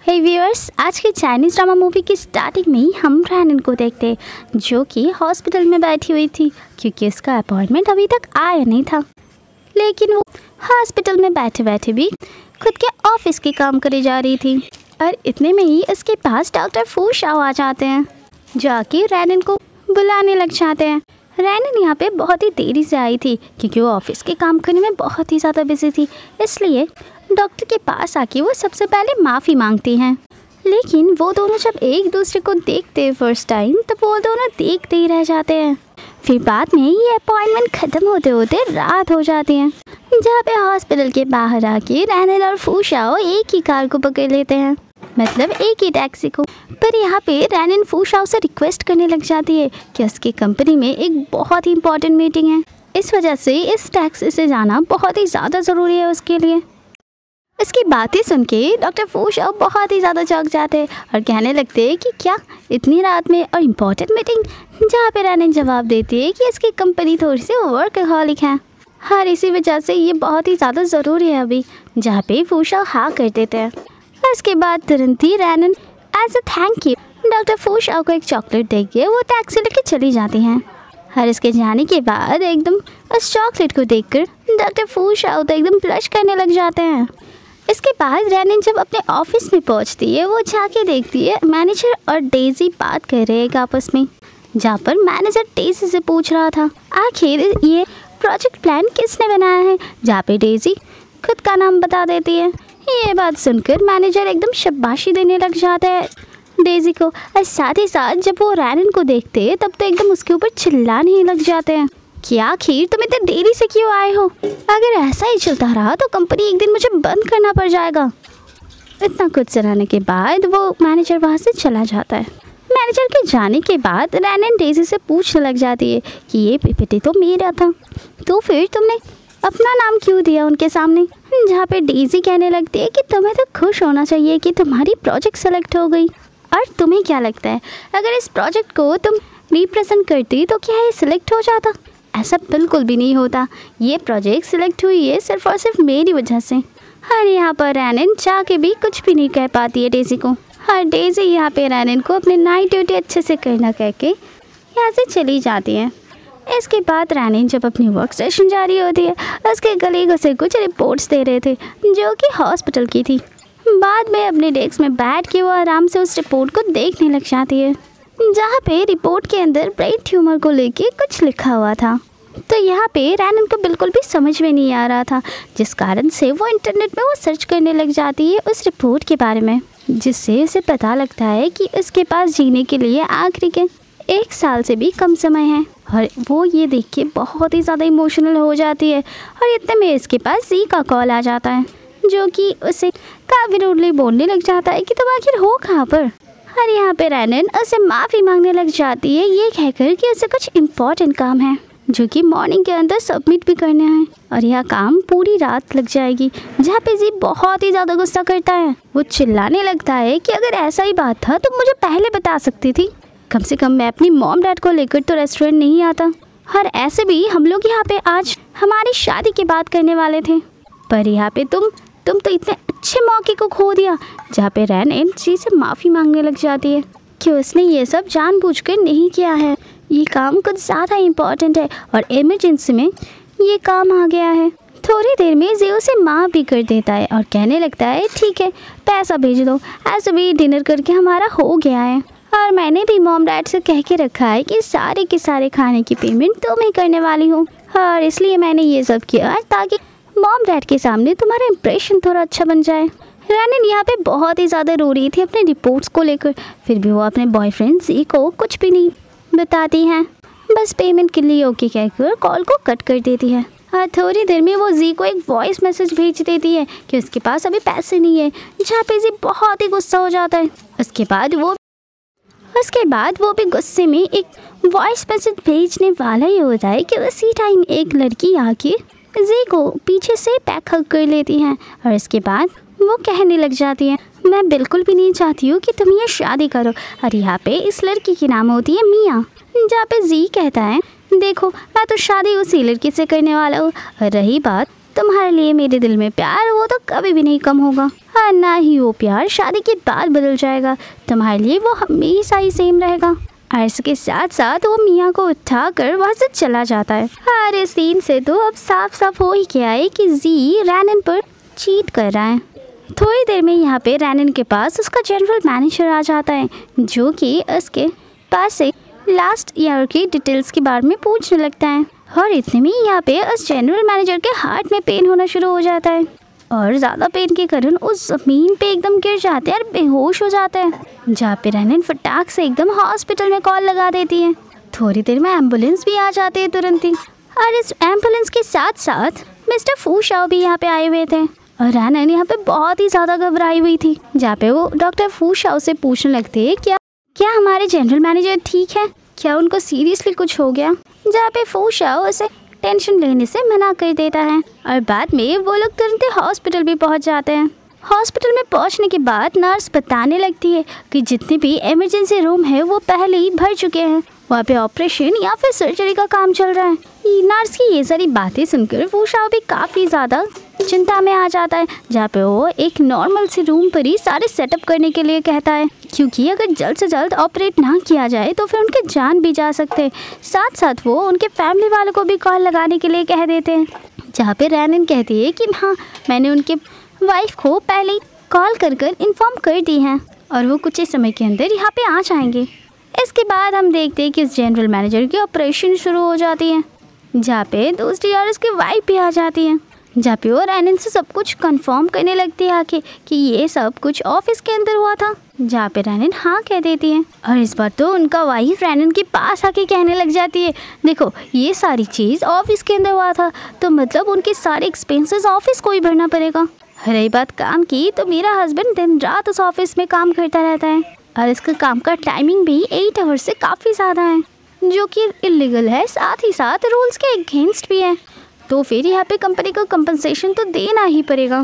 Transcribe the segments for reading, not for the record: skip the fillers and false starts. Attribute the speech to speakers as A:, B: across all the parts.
A: हे viewers, आज के Chinese drama movie की स्टार्टिंग में ही हम रैनन को देखते हैं जो कि हॉस्पिटल में बैठी हुई थी क्योंकि उसका अपॉइंटमेंट अभी तक आया नहीं था। लेकिन वो हॉस्पिटल में बैठे बैठे भी खुद के ऑफिस के काम करे जा रही थी और इतने में ही उसके पास डॉक्टर फू शाओ आ जाते हैं जो आके रैनन को बुलाने लग जाते हैं। रैनन यहाँ पे बहुत ही देरी से आई थी क्योंकि वो ऑफिस के काम करने में बहुत ही ज़्यादा बिजी थी, इसलिए डॉक्टर के पास आके वो सबसे पहले माफ़ी मांगती हैं। लेकिन वो दोनों जब एक दूसरे को देखते हैं फर्स्ट टाइम तब वो दोनों देखते ही रह जाते हैं। फिर बाद में ये अपॉइंटमेंट ख़त्म होते होते रात हो जाती है, जहाँ पे हॉस्पिटल के बाहर आके रैनन और फू शाओ एक ही कार को पकड़ लेते हैं, मतलब एक ही टैक्सी को। पर यहाँ पे रैनन फू शाओ से रिक्वेस्ट करने लग जाती है कि उसकी कंपनी में एक बहुत ही इंपॉर्टेंट मीटिंग है, इस वजह से इस टैक्सी से जाना बहुत ही ज़्यादा ज़रूरी है उसके लिए। इसकी बातें सुन के डॉक्टर फू शाओ बहुत ही ज़्यादा चौंक जाते हैं और कहने लगते हैं कि क्या इतनी रात में और इम्पोर्टेंट मीटिंग, जहाँ पे रैनन जवाब देती है कि इसकी कंपनी थोड़ी सी वर्कहॉलिक है और इसी वजह से ये बहुत ही ज़्यादा ज़रूरी है अभी, जहाँ पे फू शाओ हाँ कर देते हैं। उसके बाद तुरंत ही रैनन as a thank you doctor Fu Shao को एक चॉकलेट दे के वो टैक्सी लेके चली जाती हैं। और इसके जाने के बाद एकदम उस चॉकलेट को देखकर डॉक्टर फू शाओ तो एकदम ब्लश करने लग जाते हैं। इसके बाद रैनन जब अपने ऑफिस में पहुंचती है वो जाके देखती है मैनेजर और डेजी बात कर रहे हैं आपस में, जहाँ पर मैनेजर डेजी से पूछ रहा था आखिर ये प्रोजेक्ट प्लान किसने बनाया है, जहाँ पे डेजी खुद का नाम बता देती है। ये बात सुनकर मैनेजर एकदम शाबाशी देने लग जाता है डेजी को, और साथ ही साथ जब वो रैनन को देखते हैं तब तो एकदम उसके ऊपर चिल्लाने ही लग जाते हैं कि आखिर तुम इतने देरी से क्यों आए हो, अगर ऐसा ही चलता रहा तो कंपनी एक दिन मुझे बंद करना पड़ जाएगा। इतना कुछ सुनाने के बाद वो मैनेजर वहाँ से चला जाता है। मैनेजर के जाने के बाद रैनन डेजी से पूछने लग जाती है कि ये पीपीटी तो मेरा था, तो फिर तुमने अपना नाम क्यों दिया उनके सामने, जहाँ पे डेजी कहने लगती है कि तुम्हें तो खुश होना चाहिए कि तुम्हारी प्रोजेक्ट सेलेक्ट हो गई। और तुम्हें क्या लगता है अगर इस प्रोजेक्ट को तुम रिप्रेजेंट करती तो क्या ये सिलेक्ट हो जाता? ऐसा बिल्कुल भी नहीं होता, ये प्रोजेक्ट सिलेक्ट हुई है सिर्फ और सिर्फ मेरी वजह से। और यहाँ पर रैनन चाह के भी कुछ भी नहीं कह पाती है डेजी को, और डेजी यहाँ पे रैनन को अपनी नाइट ड्यूटी अच्छे से करना कह के यहाँ से चली जाती है। इसके बाद रैनन जब अपनी वर्क सेशन जारी होती है उसके कलीग उसे कुछ रिपोर्ट्स दे रहे थे जो कि हॉस्पिटल की थी। बाद में अपने डेस्क में बैठ के वो आराम से उस रिपोर्ट को देखने लग जाती है, जहाँ पे रिपोर्ट के अंदर ब्रेन ट्यूमर को लेके कुछ लिखा हुआ था। तो यहाँ पे रैनन को बिल्कुल भी समझ में नहीं आ रहा था, जिस कारण से वो इंटरनेट में वो सर्च करने लग जाती है उस रिपोर्ट के बारे में, जिससे उसे पता लगता है कि उसके पास जीने के लिए आखिरी के 1 साल से भी कम समय है। और वो ये देख के बहुत ही ज़्यादा इमोशनल हो जाती है। और इतने में इसके पास जी का कॉल आ जाता है जो कि उसे काफ़ी रूडली बोलने लग जाता है कि तुम आखिर हो कहाँ पर। और यहाँ पे रैनन उसे माफ़ी मांगने लग जाती है ये कहकर कि उसे कुछ इम्पोर्टेंट काम है जो कि मॉर्निंग के अंदर सबमिट भी करना है और यह काम पूरी रात लग जाएगी, जहाँ पे जी बहुत ही ज़्यादा गुस्सा करता है। वो चिल्लाने लगता है कि अगर ऐसा ही बात था तो मुझे पहले बता सकती थी, कम से कम मैं अपनी मॉम डैड को लेकर तो रेस्टोरेंट नहीं आता। और ऐसे भी हम लोग यहाँ पे आज हमारी शादी की बात करने वाले थे, पर यहाँ पे तुम तो इतने अच्छे मौके को खो दिया। जहाँ पे रैनन जी से माफ़ी मांगने लग जाती है कि उसने ये सब जानबूझकर नहीं किया है, ये काम कुछ ज़्यादा इम्पोर्टेंट है और इमरजेंसी में ये काम आ गया है। थोड़ी देर में जी उसे माफ़ भी कर देता है और कहने लगता है ठीक है पैसा भेज दो, ऐसे भी डिनर करके हमारा हो गया है और मैंने भी मॉम डैड से कह के रखा है कि सारे के सारे खाने की पेमेंट तुम ही करने वाली हो, और इसलिए मैंने ये सब किया ताकि मॉम डैड के सामने तुम्हारा इम्प्रेशन थोड़ा अच्छा बन जाए। रैनन यहाँ पे बहुत ही ज़्यादा रो रही थी अपने रिपोर्ट्स को लेकर, फिर भी वो अपने बॉयफ्रेंड जी को कुछ भी नहीं बताती हैं, बस पेमेंट के लिए ओके कहकर कॉल को कट कर देती है। और थोड़ी देर में वो जी को एक वॉइस मैसेज भेज देती है कि उसके पास अभी पैसे नहीं है, जहाँ पे जी बहुत ही गुस्सा हो जाता है। उसके बाद वो भी गुस्से में एक वॉइस मैसेज भेजने वाला ही होता है कि उसी टाइम एक लड़की आके जी को पीछे से बैक हग कर लेती है और इसके बाद वो कहने लग जाती है मैं बिल्कुल भी नहीं चाहती हूँ कि तुम ये शादी करो। और यहाँ पे इस लड़की की नाम होती है मिया, जहाँ पे जी कहता है देखो मैं तो शादी उसी लड़की से करने वाला हूँ, रही बात तुम्हारे लिए मेरे दिल में प्यार वो तो कभी भी नहीं कम होगा, और ना ही वो प्यार शादी के बाद बदल जाएगा। तुम्हारे लिए वो हमेशा ही सेम रहेगा। और इसके साथ साथ वो मियाँ को उठाकर वहाँ से चला जाता है। और इस सीन से तो अब साफ साफ हो ही गया है कि जी रैनन पर चीट कर रहा है। थोड़ी देर में यहाँ पे रैनन के पास उसका जनरल मैनेजर आ जाता है, जो कि उसके पास से लास्ट ईयर की डिटेल्स के बारे में पूछने लगता है। और इतने में यहाँ पे उस जनरल मैनेजर के हार्ट में पेन होना शुरू हो जाता है, और ज़्यादा पेन के कारण उस ज़मीन पे एकदम गिर जाते हैं और बेहोश हो जाते हैं। जहाँ पे रैनन फटाक से एकदम हॉस्पिटल में कॉल लगा देती है। थोड़ी देर में एम्बुलेंस भी आ जाती है तुरंत ही, और इस एम्बुलेंस के साथ साथ मिस्टर फू शाओ भी यहाँ पे आए हुए थे। और रैनन यहाँ पे बहुत ही ज़्यादा घबराई हुई थी, जहाँ पे वो डॉक्टर फू शाओ से पूछने लगते हैं क्या हमारे जनरल मैनेजर ठीक है, क्या उनको सीरियसली कुछ हो गया। जहाँ पे फू शाओ उसे टेंशन लेने से मना कर देता है, और बाद में वो लोग तुरंत हॉस्पिटल भी पहुँच जाते हैं। हॉस्पिटल में पहुंचने के बाद नर्स बताने लगती है कि जितने भी इमरजेंसी रूम है वो पहले ही भर चुके हैं, वहाँ पे ऑपरेशन या फिर सर्जरी का काम चल रहा है। नर्स की ये सारी बातें सुनकर फू शाओ भी काफ़ी ज़्यादा चिंता में आ जाता है, जहाँ पे वो एक नॉर्मल सी रूम पर ही सारे सेटअप करने के लिए कहता है, क्योंकि अगर जल्द से जल्द ऑपरेट ना किया जाए तो फिर उनके जान भी जा सकते हैं। साथ साथ वो उनके फैमिली वालों को भी कॉल लगाने के लिए कह देते हैं, जहाँ पे रैनन कहती है कि हाँ मैंने उनके वाइफ को पहले कॉल कर इन्फॉर्म कर दी है, और वो कुछ ही समय के अंदर यहाँ पे आ जाएंगे। इसके बाद हम देखते हैं कि इस जनरल मैनेजर की ऑपरेशन शुरू हो जाती है, जहाँ पे दूसरी और उसकी वाइफ भी आ जाती है, जहाँ पे वो रैनन से सब कुछ कंफर्म करने लगती है आके कि ये सब कुछ ऑफिस के अंदर हुआ था, जहाँ पे रैनन हाँ कह देती है। और इस बार तो उनका वाइफ रैनन के पास आके कहने लग जाती है, देखो ये सारी चीज़ ऑफिस के अंदर हुआ था, तो मतलब उनके सारे एक्सपेंसेस ऑफिस को ही भरना पड़ेगा। रही बात काम की, तो मेरा हस्बैंड दिन रात उस ऑफिस में काम करता रहता है, और इसका काम का टाइमिंग भी 8 आवर्स से काफ़ी ज़्यादा है, जो कि इलीगल है, साथ ही साथ रूल्स के अगेंस्ट भी है। तो फिर यहाँ पे कंपनी को कंपनसेशन तो देना ही पड़ेगा।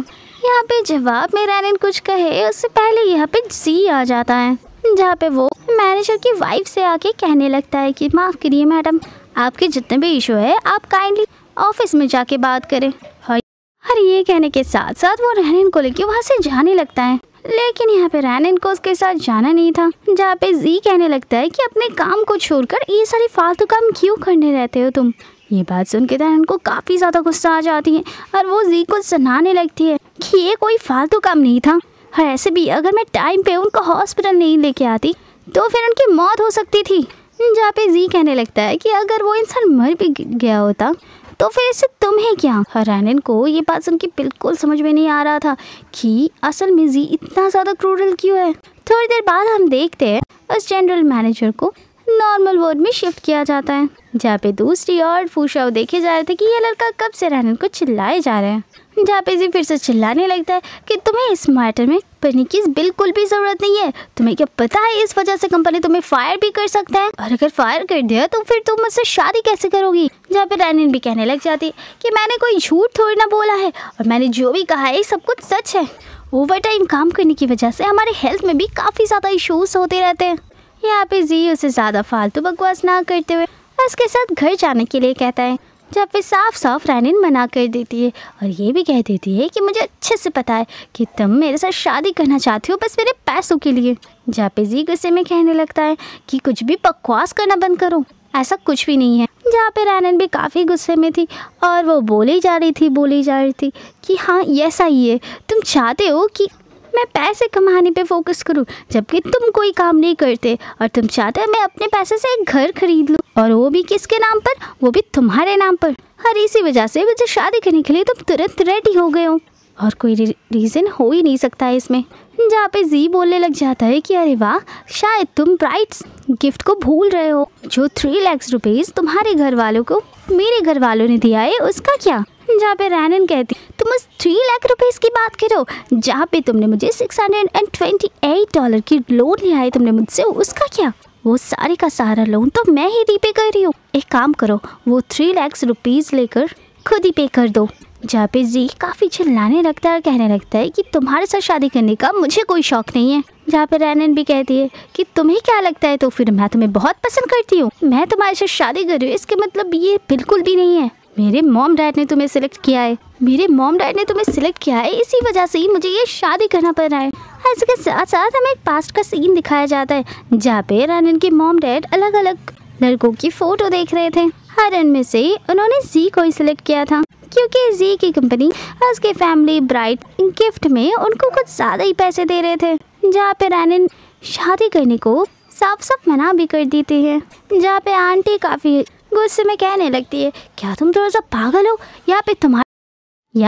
A: यहाँ पे जवाब में रैनन कुछ कहे उससे पहले यहाँ पे जी आ जाता है, जहाँ पे वो मैनेजर की वाइफ से आके कहने लगता है कि माफ़ करिए मैडम, आपके जितने भी इशू है आप काइंडली ऑफिस में जाके बात करें। और ये कहने के साथ साथ वो रैनन को लेके वहाँ से जाने लगता है, लेकिन यहाँ पे रैनन को उसके साथ जाना नहीं था, जहाँ पे जी कहने लगता है कि अपने काम को छोड़कर ये सारी फालतू काम क्यों करने रहते हो तुम। ये बात सुन के रैनन को काफ़ी ज़्यादा गुस्सा आ जाती है, और वो जी को सुनाने लगती है कि ये कोई फालतू काम नहीं था, और ऐसे भी अगर मैं टाइम पे उनको हॉस्पिटल नहीं लेके आती तो फिर उनकी मौत हो सकती थी। जहाँ पे जी कहने लगता है कि अगर वो इंसान मर भी गया होता तो फिर इससे तुम्हें क्या। रैनन को ये बात सुन के बिल्कुल समझ में नहीं आ रहा था कि असल में जी इतना ज़्यादा क्रूरल क्यों है। थोड़ी देर बाद हम देखते हैं उस जनरल मैनेजर को नॉर्मल वार्ड में शिफ्ट किया जाता है, जहाँ पे दूसरी ओर फू शाओ देखे जा रहे थे कि ये लड़का कब से रैनन को चिल्लाए जा रहे हैं, जहाँ पे जी फिर से चिल्लाने लगता है कि तुम्हें इस मैटर में पढ़ने की बिल्कुल भी ज़रूरत नहीं है, तुम्हें क्या पता है इस वजह से कंपनी तुम्हें फायर भी कर सकता है, और अगर फायर कर दिया तो फिर तुम मुझसे शादी कैसे करोगी। जहाँ पे रैनन भी कहने लग जाती है कि मैंने कोई झूठ थोड़ी ना बोला है, और मैंने जो भी कहा है सब कुछ सच है। ओवर टाइम काम करने की वजह से हमारे हेल्थ में भी काफ़ी ज़्यादा इशूज़ होते रहते हैं। यहाँ पे जी उसे ज़्यादा फालतू बकवास ना करते हुए उसके साथ घर जाने के लिए कहता है, जहाँ पे साफ साफ रैनन मना कर देती है, और ये भी कह देती है कि मुझे अच्छे से पता है कि तुम मेरे साथ शादी करना चाहती हो बस मेरे पैसों के लिए। जहाँ पे जी गुस्से में कहने लगता है कि कुछ भी बकवास करना बंद करो, ऐसा कुछ भी नहीं है। जहाँ पे रैनन भी काफ़ी गुस्से में थी, और वो बोली जा रही थी कि हाँ ऐसा ही है, तुम चाहते हो कि मैं पैसे कमाने पे फोकस करूं, जबकि तुम कोई काम नहीं करते, और तुम चाहते हो मैं अपने पैसे से एक घर खरीद लूं, और वो भी किसके नाम पर, वो भी तुम्हारे नाम पर। हर इसी वजह से मुझे शादी करने के लिए तुम तुरंत रेडी हो गए हो, और कोई रीज़न हो ही नहीं सकता है इसमें। जहाँ पे जी बोलने लग जाता है कि अरे वाह, शायद तुम ब्राइड्स गिफ्ट को भूल रहे हो, जो 3 लाख रुपीज़ तुम्हारे घर वालों को मेरे घर वालों ने दिया है उसका क्या। जहाँ पे रैनन कहती तुम उस 3 लाख रुपीज़ की बात करो, जहाँ पे तुमने मुझे $628 की लोन लिया है तुमने मुझसे, उसका क्या। वो सारे का सारा लोन तो मैं ही रीपे कर रही हूँ। एक काम करो, वो 3 लाख रुपीज़ लेकर खुद ही पे कर दो। जहाँ पे जी काफ़ी चिल्लाने लगता है और कहने लगता है कि तुम्हारे साथ शादी करने का मुझे कोई शौक नहीं है। जहाँ पे रैनन भी कहती है कि तुम्हें क्या लगता है, तो फिर मैं तुम्हें बहुत पसंद करती हूँ, मैं तुम्हारे साथ शादी कर रही हूँ, इसके मतलब ये बिल्कुल भी नहीं है। मेरे मॉम डैड ने तुम्हें सिलेक्ट किया है, मेरे मॉम डैड ने तुम्हें सिलेक्ट किया है, इसी वजह से ही मुझे ये शादी करना पड़ रहा है। इसके साथ साथ हमें एक पास्ट का सीन दिखाया जाता है जहाँ पे रैनन के मॉम डैड अलग अलग लड़कों की फ़ोटो देख रहे थे। हर इनमें से उन्होंने जी को ही सिलेक्ट किया था क्योंकि जी की कंपनी उसके फैमिली ब्राइड गिफ्ट में उनको कुछ ज़्यादा ही पैसे दे रहे थे, जहाँ पे रैनन शादी करने को साफ साफ मना भी कर देती है। जहाँ पे आंटी काफ़ी गुस्से में कहने लगती है, क्या तुम थोड़ा सा पागल हो? यहाँ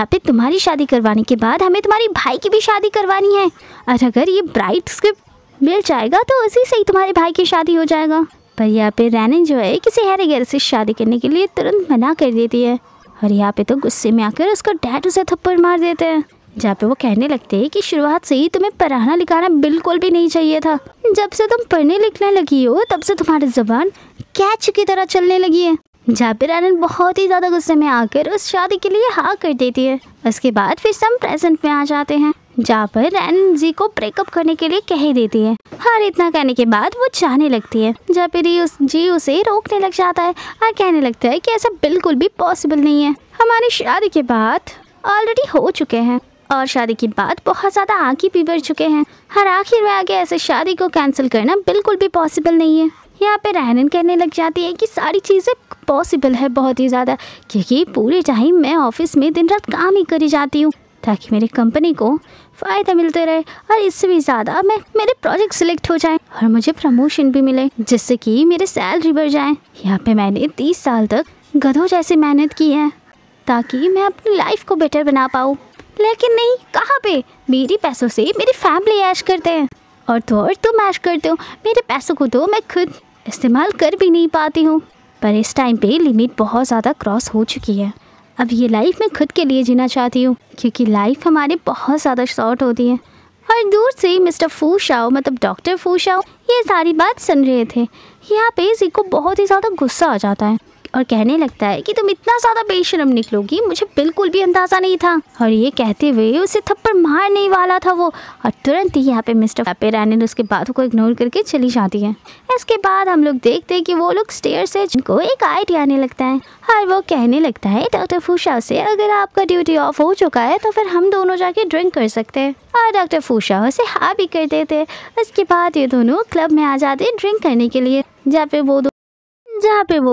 A: पे तुम्हारी शादी करवाने के बाद हमें तुम्हारी भाई की भी शादी करवानी है, और अगर ये ब्राइड स्क्रिप्ट मिल जाएगा तो उसी से ही तुम्हारे भाई की शादी हो जाएगा। पर यहाँ पे रैनन जो है किसी हैरे गैर से शादी करने के लिए तुरंत मना कर देती है, और यहाँ पे तो गुस्से में आकर उसका डैड उसे थप्पड़ मार देते हैं। जहाँ पे वो कहने लगते हैं कि शुरुआत से ही तुम्हें पढ़ाना लिखाना बिल्कुल भी नहीं चाहिए था, जब से तुम पढ़ने लिखने लगी हो तब से तुम्हारी ज़बान कैच की तरह चलने लगी है। जहाँ पे रैनन बहुत ही ज़्यादा गुस्से में आकर उस शादी के लिए हाँ कर देती है। उसके बाद फिर हम प्रेजेंट में आ जाते हैं जहाँ पर रैनन जी को ब्रेकअप करने के लिए कह देती है, और इतना कहने के बाद वो जाने लगती है। जहाँ पे जी उसे रोकने लग जाता है और कहने लगता है कि ऐसा बिल्कुल भी पॉसिबल नहीं है, हमारी शादी के बाद ऑलरेडी हो चुके हैं और शादी की बात बहुत ज़्यादा आगे भी बढ़ चुके हैं, हर आखिर में आगे ऐसे शादी को कैंसिल करना बिल्कुल भी पॉसिबल नहीं है। यहाँ पे रैनन कहने लग जाती है कि सारी चीज़ें पॉसिबल है बहुत ही ज़्यादा, क्योंकि पूरे टाइम मैं ऑफिस में दिन रात काम ही करी जाती हूँ ताकि मेरी कंपनी को फ़ायदा मिलते रहे, और इससे भी ज़्यादा मेरे प्रोजेक्ट सिलेक्ट हो जाए और मुझे प्रमोशन भी मिले जिससे कि मेरे सैलरी बढ़ जाए। यहाँ पे मैंने 30 साल तक गधों जैसी मेहनत की है ताकि मैं अपनी लाइफ को बेटर बना पाऊँ, लेकिन नहीं, कहाँ पे मेरी पैसों से मेरी फैमिली ऐश करते हैं और तुम ऐश करते हो। मेरे पैसों को तो मैं खुद इस्तेमाल कर भी नहीं पाती हूँ, पर इस टाइम पे लिमिट बहुत ज़्यादा क्रॉस हो चुकी है। अब ये लाइफ मैं खुद के लिए जीना चाहती हूँ क्योंकि लाइफ हमारे बहुत ज़्यादा शॉर्ट होती है। और दूर से मिस्टर फू शाओ मतलब डॉक्टर फू शाओ ये सारी बात सुन रहे थे। यहाँ पे जी को बहुत ही ज़्यादा गुस्सा आ जाता है और कहने लगता है कि तुम इतना ज़्यादा बेशर्म निकलोगी, मुझे बिल्कुल भी अंदाज़ा नहीं था। और ये कहते हुए उसे थप्पड़ मारने ही वाला था वो, और तुरंत ही यहाँ पे मिस्टर रैनन उसके बातों को इग्नोर करके चली जाती है। इसके बाद हम लोग देखते हैं कि वो लोग स्टेयर से जिनको एक आइडिया आने लगता है और वो कहने लगता है डॉक्टर फूशा से, अगर आपका ड्यूटी ऑफ हो चुका है तो फिर हम दोनों जाके ड्रिंक कर सकते हैं। और डॉक्टर फूशा उसे हाँ भी कर देते हैं। उसके बाद ये दोनों क्लब में आ जाते हैं ड्रिंक करने के लिए, जहाँ पे वो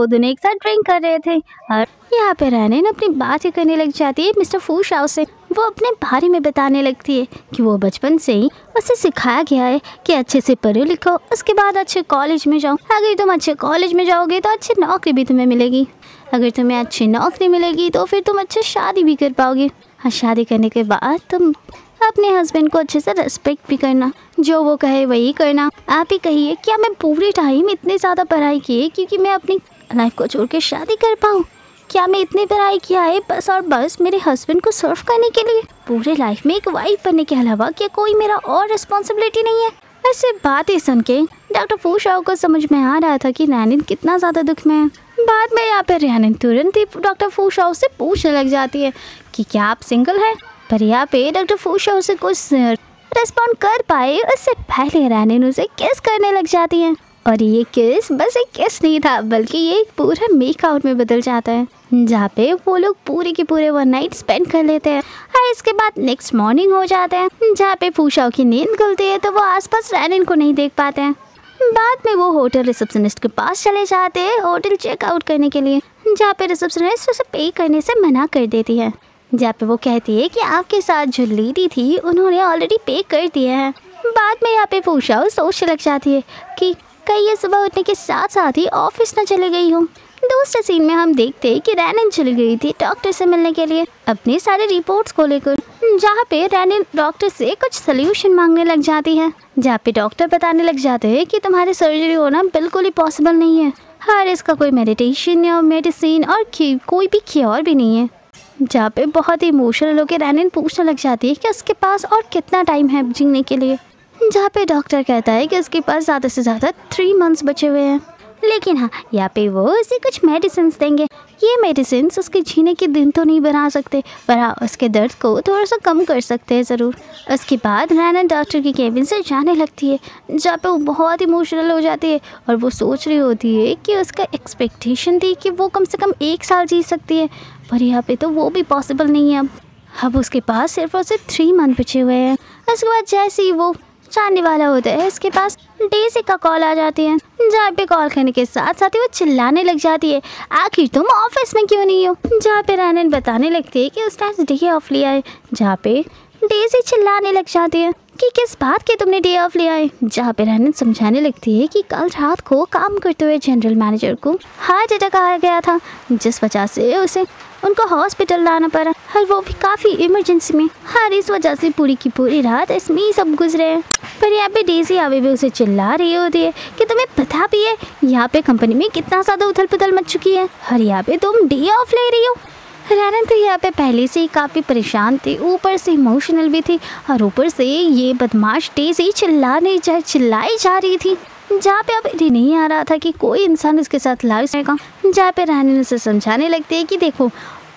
A: दोनों एक साथ ड्रिंक कर रहे थे। और यहाँ पे रैनन अपनी बातें करने लग जाती है मिस्टर फू शाओ से। वो अपने बारे में बताने लगती है कि वो बचपन से ही उसे सिखाया गया है कि अच्छे से पढ़ो लिखो, उसके बाद अच्छे कॉलेज में जाओ। अगर तुम अच्छे कॉलेज में जाओगे तो अच्छी नौकरी भी तुम्हें मिलेगी, अगर तुम्हें अच्छी नौकरी मिलेगी तो फिर तुम अच्छे शादी भी कर पाओगे, और शादी करने के बाद तुम अपने हस्बैंड को अच्छे से रिस्पेक्ट भी करना, जो वो कहे वही करना। आप ही कहिए, क्या मैं पूरे टाइम इतनी ज़्यादा पढ़ाई की है क्योंकि मैं अपनी लाइफ को छोड़ के शादी कर पाऊँ? क्या मैं इतनी पढ़ाई किया है बस और बस मेरे हस्बैंड को सर्व करने के लिए? पूरे लाइफ में एक वाइफ बनने के अलावा क्या कोई मेरा और रिस्पॉन्सिबिलिटी नहीं है? ऐसे बातें सुन के डॉक्टर फू शाओ को समझ में आ रहा था कि रैनन कितना ज़्यादा दुख में है। बाद में यहाँ पर रैनन तुरंत ही डॉक्टर फू शाओ से पूछने लग जाती है कि क्या आप सिंगल हैं? पर यहाँ पे डॉक्टर फू शाओ से कुछ रिस्पॉन्ड कर पाए उससे पहले रैनन उसे किस करने लग जाती है, और ये किस बस एक किस नहीं था बल्कि ये पूरा मेकआउट में बदल जाता है, जहाँ पे वो लोग पूरे के पूरे वन नाइट स्पेंड कर लेते हैं। और इसके बाद नेक्स्ट मॉर्निंग हो जाता है, जहाँ पे फू शाओ की नींद खुलती है तो वो आसपास रैनन को नहीं देख पाते हैं। बाद में वो होटल रिसेप्शनिस्ट के पास चले जाते हैं होटल चेकआउट करने के लिए, जहाँ पे रिसेप्शनिस्ट उसे पे करने से मना कर देती है, जहाँ पे वो कहती है कि आपके साथ जो लेडी थी उन्होंने ऑलरेडी पे कर दिया है। बाद में यहाँ पे फू शाओ सोचने लग जाती है कि कहीं ये सुबह उठने के साथ साथ ही ऑफिस न चले गई हूँ। दूसरे सीन में हम देखते हैं कि रैनन चली गई थी डॉक्टर से मिलने के लिए अपनी सारे रिपोर्ट्स को लेकर, जहाँ पे रैनन डॉक्टर से कुछ सोल्यूशन मांगने लग जाती है, जहाँ पे डॉक्टर बताने लग जाते हैं कि तुम्हारी सर्जरी होना बिल्कुल ही पॉसिबल नहीं है, हर इसका कोई मेडिटेशन या मेडिसिन और कोई भी क्योर भी नहीं है। जहाँ पे बहुत ही इमोशनल होकर रैनन पूछने लग जाती है कि उसके पास और कितना टाइम है जीने के लिए, जहाँ पे डॉक्टर कहता है कि उसके पास ज़्यादा से ज़्यादा 3 मंथ्स बचे हुए हैं, लेकिन हाँ यहाँ पे वो उसे कुछ मेडिसिन देंगे ये मेडिसिन उसके जीने के दिन तो नहीं बना सकते, पर हाँ उसके दर्द को थोड़ा सा कम कर सकते हैं ज़रूर। उसके बाद रैनन डॉक्टर की केबिन से जाने लगती है, जहाँ पे वो बहुत इमोशनल हो जाती है और वो सोच रही होती है कि उसका एक्सपेक्टेशन थी कि वो कम से कम 1 साल जी सकती है, पर यहाँ पे तो वो भी पॉसिबल नहीं है। अब उसके पास सिर्फ और सिर्फ 3 मंथ बचे हुए हैं। उसके बाद जैसे ही वो जाने वाला होता है, इसके पास डेज़ी का कॉल आ जाती है, जहाँ पे कॉल करने के साथ साथ ही वो चिल्लाने लग जाती है, आखिर तुम ऑफिस में क्यों नहीं हो। जहाँ पे रैनन बताने लगती है कि उसने आज डे ऑफ लिया है, जहाँ पे डेज़ी चिल्लाने लग जाती है कि किस बात के तुमने डे ऑफ लिया है। जहाँ पे रैनन समझाने लगती है कि कल रात को काम करते हुए जनरल मैनेजर को हार्ट अटैक आ गया था, जिस वजह से उसे उनको हॉस्पिटल लाना पड़ा, और वो भी काफ़ी इमरजेंसी में। हर इस वजह से पूरी की पूरी रात इसमें ही सब गुजरे हैं। पर यहाँ पे डेज़ी अभी भी उसे चिल्ला रही होती है कि तुम्हें पता भी है यहाँ पे कंपनी में कितना ज़्यादा उथल पुथल मच चुकी है, और यहाँ पे तुम डे ऑफ ले रही हो। रैनन तो यहाँ पे पहले से ही काफ़ी परेशान थी, ऊपर से इमोशनल भी थी, और ऊपर से ये बदमाश डेज़ी चिल्लाई जा रही थी, जहाँ पे अब इन्हें नहीं आ रहा था कि कोई इंसान उसके साथ लाइव रहेगा। जहाँ पे रैनन उसे समझाने लगती है कि देखो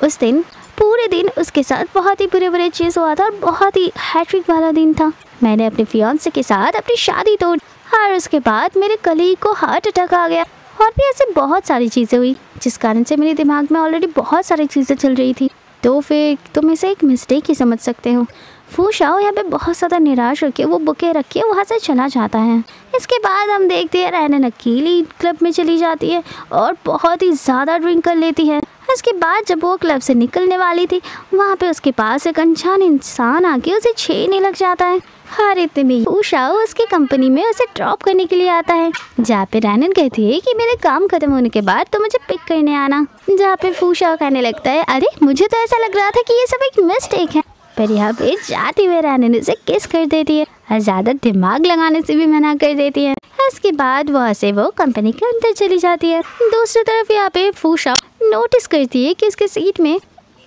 A: उस दिन पूरे दिन उसके साथ बहुत ही बुरे चीज़ हुआ था और बहुत ही हैट्रिक वाला दिन था। मैंने अपने फियांसे के साथ अपनी शादी तोड़, और उसके बाद मेरे कलीग को हार्ट अटैक आ गया, और भी ऐसे बहुत सारी चीज़ें हुई जिस कारण से मेरे दिमाग में ऑलरेडी बहुत सारी चीज़ें चल रही थी। तो फिर तुम इसे एक मिस्टेक ही समझ सकते हो। फू शाओ यहाँ पे बहुत ज़्यादा निराश होकर वो बुके रख के वहाँ से चला जाता है। इसके बाद हम देखते हैं रैनन अकेली क्लब में चली जाती है और बहुत ही ज़्यादा ड्रिंक कर लेती है। इसके बाद जब वो क्लब से निकलने वाली थी, वहाँ पे उसके पास एक अनजान इंसान आके उसे छेड़ने लग जाता है। हर इतने में फू शाओ उसकी कंपनी में उसे ड्रॉप करने के लिए आता है, जहाँ पे रैनन कहती है कि मेरे काम खत्म होने के बाद तो मुझे पिक करने आना। जहाँ पे फू शाओ कहने लगता है, अरे मुझे तो ऐसा लग रहा था कि ये सब एक मिस्टेक है। पर यहाँ पे जाते हुए रैनन उसे किस कर देती है और ज़्यादा दिमाग लगाने से भी मना कर देती है। इसके बाद वहाँ से वो कंपनी के अंदर चली जाती है। दूसरी तरफ यहाँ पे फू शाओ नोटिस करती है कि उसके सीट में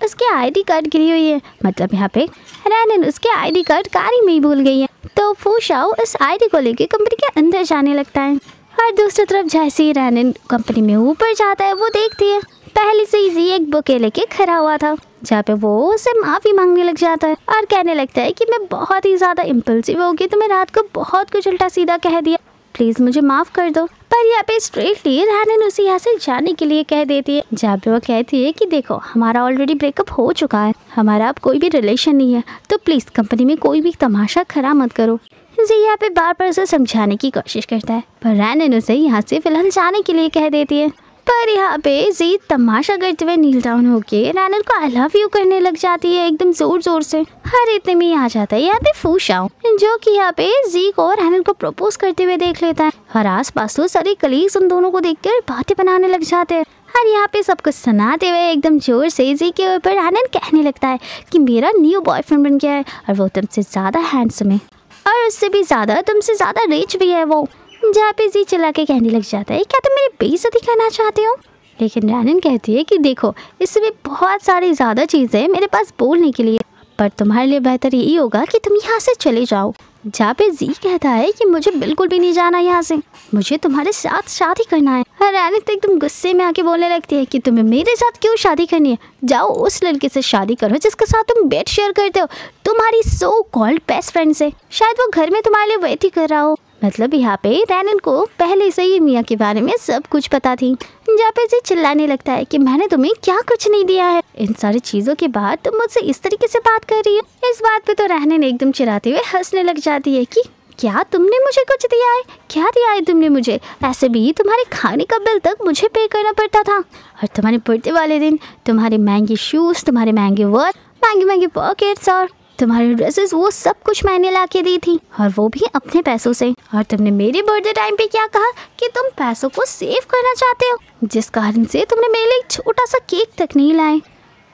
A: उसके आईडी कार्ड गिरी हुई है, मतलब यहाँ पे रैनन उसके आईडी कार्ड गाड़ी में ही भूल गई है। तो फू शाओ उस आईडी को लेके कंपनी के अंदर जाने लगता है, और दूसरी तरफ जैसे ही रैनन कंपनी में ऊपर जाता है, वो देखती है पहले से ही एक बुके लेके खड़ा हुआ था, जहाँ पे वो उसे माफ़ी मांगने लग जाता है और कहने लगता है कि मैं बहुत ही ज़्यादा इम्पल्सिव हो गई, तो मैं रात को बहुत कुछ उल्टा सीधा कह दिया, प्लीज़ मुझे माफ़ कर दो। पर यहाँ पे स्ट्रेटली रैनन उसे यहाँ से जाने के लिए कह देती है, जहाँ पे वो कहती है कि देखो हमारा ऑलरेडी ब्रेकअप हो चुका है, हमारा अब कोई भी रिलेशन नहीं है, तो प्लीज़ कंपनी में कोई भी तमाशा खड़ा मत करो। जी यहाँ पे बार बार उसे समझाने की कोशिश करता है, पर रैनन उसे यहाँ से फिलहाल जाने के लिए कह देती है। पर यहाँ पे जी तमाशा करते हुए नील डाउन होके रैनन को आई लव यू करने लग जाती है एकदम जोर जोर से। हर इतने में आ जाता है यहाँ पे फू शाओ, जो कि यहाँ पे जी को रैनन को प्रपोज करते हुए देख लेता है, और आस पास तो सारे कलीग्स उन दोनों को देखकर बातें बनाने लग जाते हैं। और यहाँ पे सब कुछ सुनाते हुए एकदम जोर से जी के ऊपर रैनन कहने लगता है कि मेरा न्यू बॉयफ्रेंड बन गया है, और वो तुमसे ज़्यादा हैंडसम है, और उससे भी ज़्यादा तुमसे ज़्यादा रिच भी है वो। जहाँ पे जी चिल्ला के कहने लग जाता है, क्या तुम मेरी बेइज्जती करना चाहते हो? लेकिन रैनन कहती है कि देखो इससे भी बहुत सारी ज़्यादा चीज़ें मेरे पास बोलने के लिए, पर तुम्हारे लिए बेहतर यही होगा कि तुम यहाँ से चले जाओ। जहाँ पे जी कहता है कि मुझे बिल्कुल भी नहीं जाना यहाँ से, मुझे तुम्हारे साथ शादी करना है। और रैनन तो एकदम गुस्से में आके बोलने लगती है कि तुम्हें मेरे साथ क्यों शादी करनी है, जाओ उस लड़के से शादी करो जिसके साथ तुम बेड शेयर करते हो, तुम्हारी सो कॉल्ड बेस्ट फ्रेंड से, शायद वो घर में तुम्हारे लिए वेट ही कर रहा हो। मतलब यहाँ पे रैनन को पहले से ही मिया के बारे में सब कुछ पता थी। जहाँ पे जी चिल्लाने लगता है कि मैंने तुम्हें क्या कुछ नहीं दिया है, इन सारी चीज़ों के बाद तुम मुझसे इस तरीके से बात कर रही हो। इस बात पे तो रैनन एकदम चिढ़ाते हुए हंसने लग जाती है कि क्या तुमने मुझे कुछ दिया है, क्या दिया है तुमने मुझे, ऐसे भी तुम्हारे खाने का बिल तक मुझे पे करना पड़ता था, और तुम्हारे बर्थडे वाले दिन तुम्हारे महंगे शूज़, तुम्हारे महंगे वॉच, महंगे पॉकेट्स और तुम्हारे ड्रेसेस, वो सब कुछ मैंने ला के दी थी, और वो भी अपने पैसों से। और तुमने मेरे बर्थडे टाइम पे क्या कहा कि तुम पैसों को सेव करना चाहते हो, जिस कारण से तुमने मेरे लिए एक छोटा सा केक तक नहीं लाए,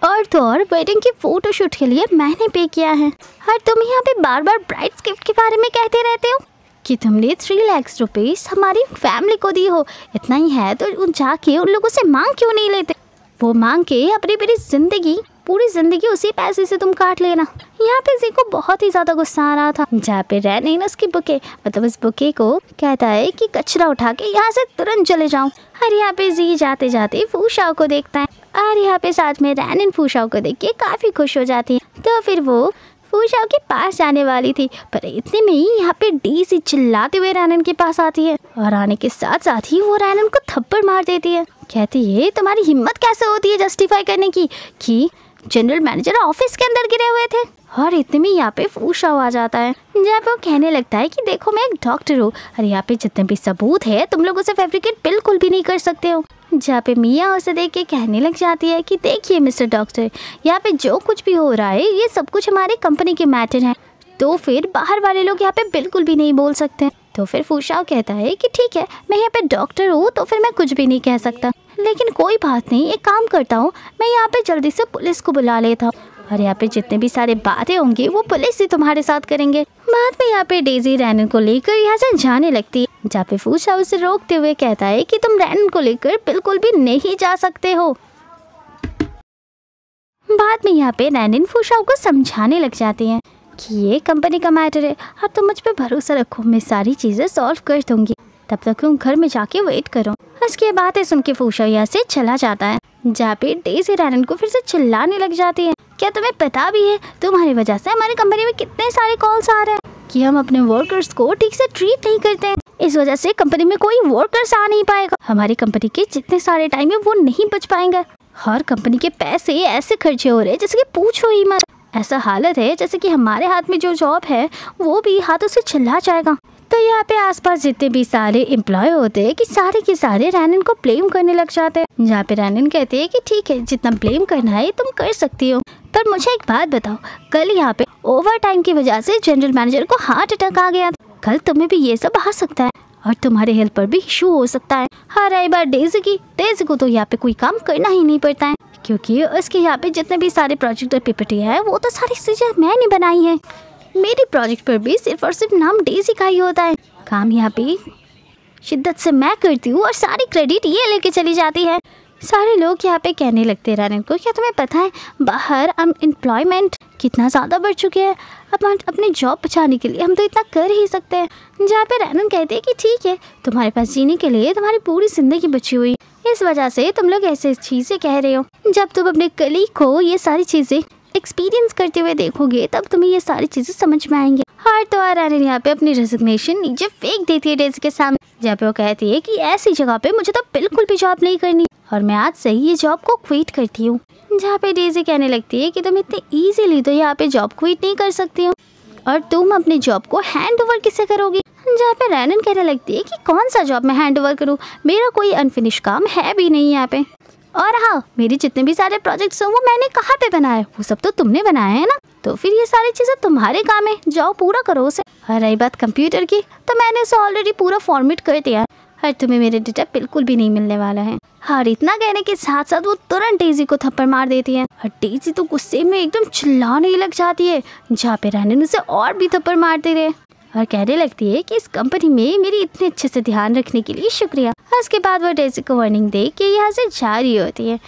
A: और तो और वेडिंग की फोटोशूट के लिए मैंने पे किया है। और तुम यहाँ पे बार बार ब्राइड्स गिफ्ट के बारे में कहते रहते हो कि तुमने 3 लाख रुपीज़ हमारी फैमिली को दी हो, इतना ही है तो जाके उन लोगों से मांग क्यों नहीं लेते, वो मांग के अपनी पूरी ज़िंदगी पूरी जिंदगी उसी पैसे से तुम काट लेना। यहाँ पे जी को बहुत ही ज्यादा गुस्सा आ रहा था, जहाँ पे रैनिन उसकी बुके मतलब उस बुके को कहता है कि कचरा उठा के यहाँ से तुरंत चले जाओ। और यहाँ पे जी जाते जाते फूशाओ को देखता है और यहाँ पे साथ में रैनिन फूशाओ को देख के काफी खुश हो जाती है। तो फिर वो फूशाओ के पास जाने वाली थी, पर इतने में ही यहाँ पे डेज़ी चिल्लाते हुए रैनिन के पास आती है और आने के साथ साथ ही वो रैनिन को थप्पड़ मार देती है। कहती है तुम्हारी हिम्मत कैसे होती है जस्टिफाई करने की कि जनरल मैनेजर ऑफिस के अंदर गिरे हुए थे। और इतने में यहाँ पे फूशाओ आ जाता है, जहाँ पे वो कहने लगता है कि देखो मैं एक डॉक्टर हूँ और यहाँ पे जितने भी सबूत है तुम लोग उसे फैब्रिकेट बिल्कुल भी नहीं कर सकते हो। जहाँ पे मिया उसे देख के कहने लग जाती है कि देखिए मिस्टर डॉक्टर, यहाँ पे जो कुछ भी हो रहा है ये सब कुछ हमारी कंपनी के मैटर है, तो फिर बाहर वाले लोग यहाँ पे बिल्कुल भी नहीं बोल सकते। तो फिर फूशाओ कहता है कि ठीक है मैं यहाँ पे डॉक्टर हूँ तो फिर मैं कुछ भी नहीं कह सकता, लेकिन कोई बात नहीं, एक काम करता हूँ मैं यहाँ पे जल्दी से पुलिस को बुला लेता हूँ और यहाँ पे जितने भी सारे बातें होंगी वो पुलिस ही तुम्हारे साथ करेंगे। बाद में यहाँ पे डेज़ी रैनिन को लेकर यहाँ से जाने लगती है, जहाँ पे फूशाओ उसे रोकते हुए कहता है कि तुम रैनिन को लेकर बिल्कुल भी नहीं जा सकते हो। बाद में यहाँ पे रैनिन फूशाओ को समझाने लग जाती है कि ये कंपनी का मैटर है और तुम मुझ पे भरोसा रखो, मैं सारी चीज़ें सॉल्व कर दूंगी, तब तक तुम घर में जाके वेट करो। उसके बातें सुन के फूशाओ यहाँ से चला जाता है, जहाँ पे डेज़ी रैनिन को फिर से चिल्लाने लग जाती है क्या तुम्हें पता भी है तुम्हारी वजह से हमारी कंपनी में कितने सारे कॉल्स आ रहे हैं कि हम अपने वर्कर्स को ठीक से ट्रीट नहीं करते हैं, इस वजह से कंपनी में कोई वर्कर्स आ नहीं पाएगा, हमारी कंपनी के जितने सारे टाइम है वो नहीं बच पाएंगे और कंपनी के पैसे ऐसे खर्चे हो रहे हैं जैसे कि पूछो ही मत। ऐसा हालत है जैसे कि हमारे हाथ में जो जॉब है वो भी हाथों से चला जाएगा। तो यहाँ पे आसपास जितने भी सारे एम्प्लॉय होते हैं कि सारे के सारे रैनिन को ब्लेम करने लग जाते हैं, जहाँ पे रैनिन कहते हैं कि ठीक है जितना ब्लेम करना है तुम कर सकती हो, पर मुझे एक बात बताओ, कल यहाँ पे ओवर टाइम की वजह से जनरल मैनेजर को हार्ट अटैक आ गया, कल तुम्हें भी ये सब आ सकता है और तुम्हारे हेल्थ पर भी इशू हो सकता है। हर एक बार डेज़ी को तो यहाँ पे कोई काम करना ही नहीं पड़ता है, क्योंकि उसके यहाँ पे जितने भी सारे प्रोजेक्ट और पीपीटी है वो तो सारी चीजें मैंने बनाई है, मेरे प्रोजेक्ट पर भी सिर्फ और सिर्फ नाम डेज़ी का ही होता है, काम यहाँ पे शिद्दत से मैं करती हूँ और सारी क्रेडिट ये लेके चली जाती है। सारे लोग यहाँ पे कहने लगते रैनिन को क्या तुम्हें पता है बाहर अनएम्प्लॉयमेंट कितना ज़्यादा बढ़ चुके हैं, अब अपने जॉब बचाने के लिए हम तो इतना कर ही सकते हैं। जहाँ पे रैनिन कहते हैं कि ठीक है तुम्हारे पास जीने के लिए तुम्हारी पूरी जिंदगी बची हुई, इस वजह से तुम लोग ऐसे चीज़ें कह रहे हो, जब तुम अपने कलीग को ये सारी चीज़ें एक्सपीरियंस करते हुए देखोगे तब तुम्हें ये सारी चीज़ें समझ में आएंगी। हर तो रैनिन यहाँ पे अपनी रेजिग्नेशन नीचे फेंक देती है डेज़ी के सामने, जहाँ पे वो कहती है कि ऐसी जगह पे मुझे तो बिल्कुल भी जॉब नहीं करनी और मैं आज से ही ये जॉब को क्विट करती हूँ। जहाँ पे डेज़ी कहने लगती है कि तुम इतने इजीली तो यहाँ पे जॉब क्विट नहीं कर सकती हो और तुम अपने जॉब को हैंड ओवर किससे करोगी। जहाँ पे रैनिन कहने लगती है कि कौन सा जॉब मैं हैंड ओवर करूँ, मेरा कोई अनफिनिश काम है भी नहीं यहाँ पे, और हाँ मेरे जितने भी सारे प्रोजेक्ट्स हैं वो मैंने कहाँ पे बनाए, वो सब तो तुमने बनाए हैं ना, तो फिर ये सारी चीज़ें तुम्हारे काम है, जाओ पूरा करो उसे। और रही बात कंप्यूटर की तो मैंने उसे ऑलरेडी पूरा फॉर्मेट कर दिया और तुम्हें मेरे डेटा बिल्कुल भी नहीं मिलने वाला है। और इतना कहने के साथ साथ वो तुरंत डेज़ी को थप्पड़ मार देती है और डेज़ी तो गुस्से में एकदम चिल्लाने लग जाती है, जहाँ पे रैनिन उसे और भी थप्पड़ मारते रहे और कहने लगती है कि इस कंपनी में मेरी इतने अच्छे से ध्यान रखने के लिए शुक्रिया। उसके बाद वो डेज़ी को वार्निंग दे के यहाँ से जा रही होती है।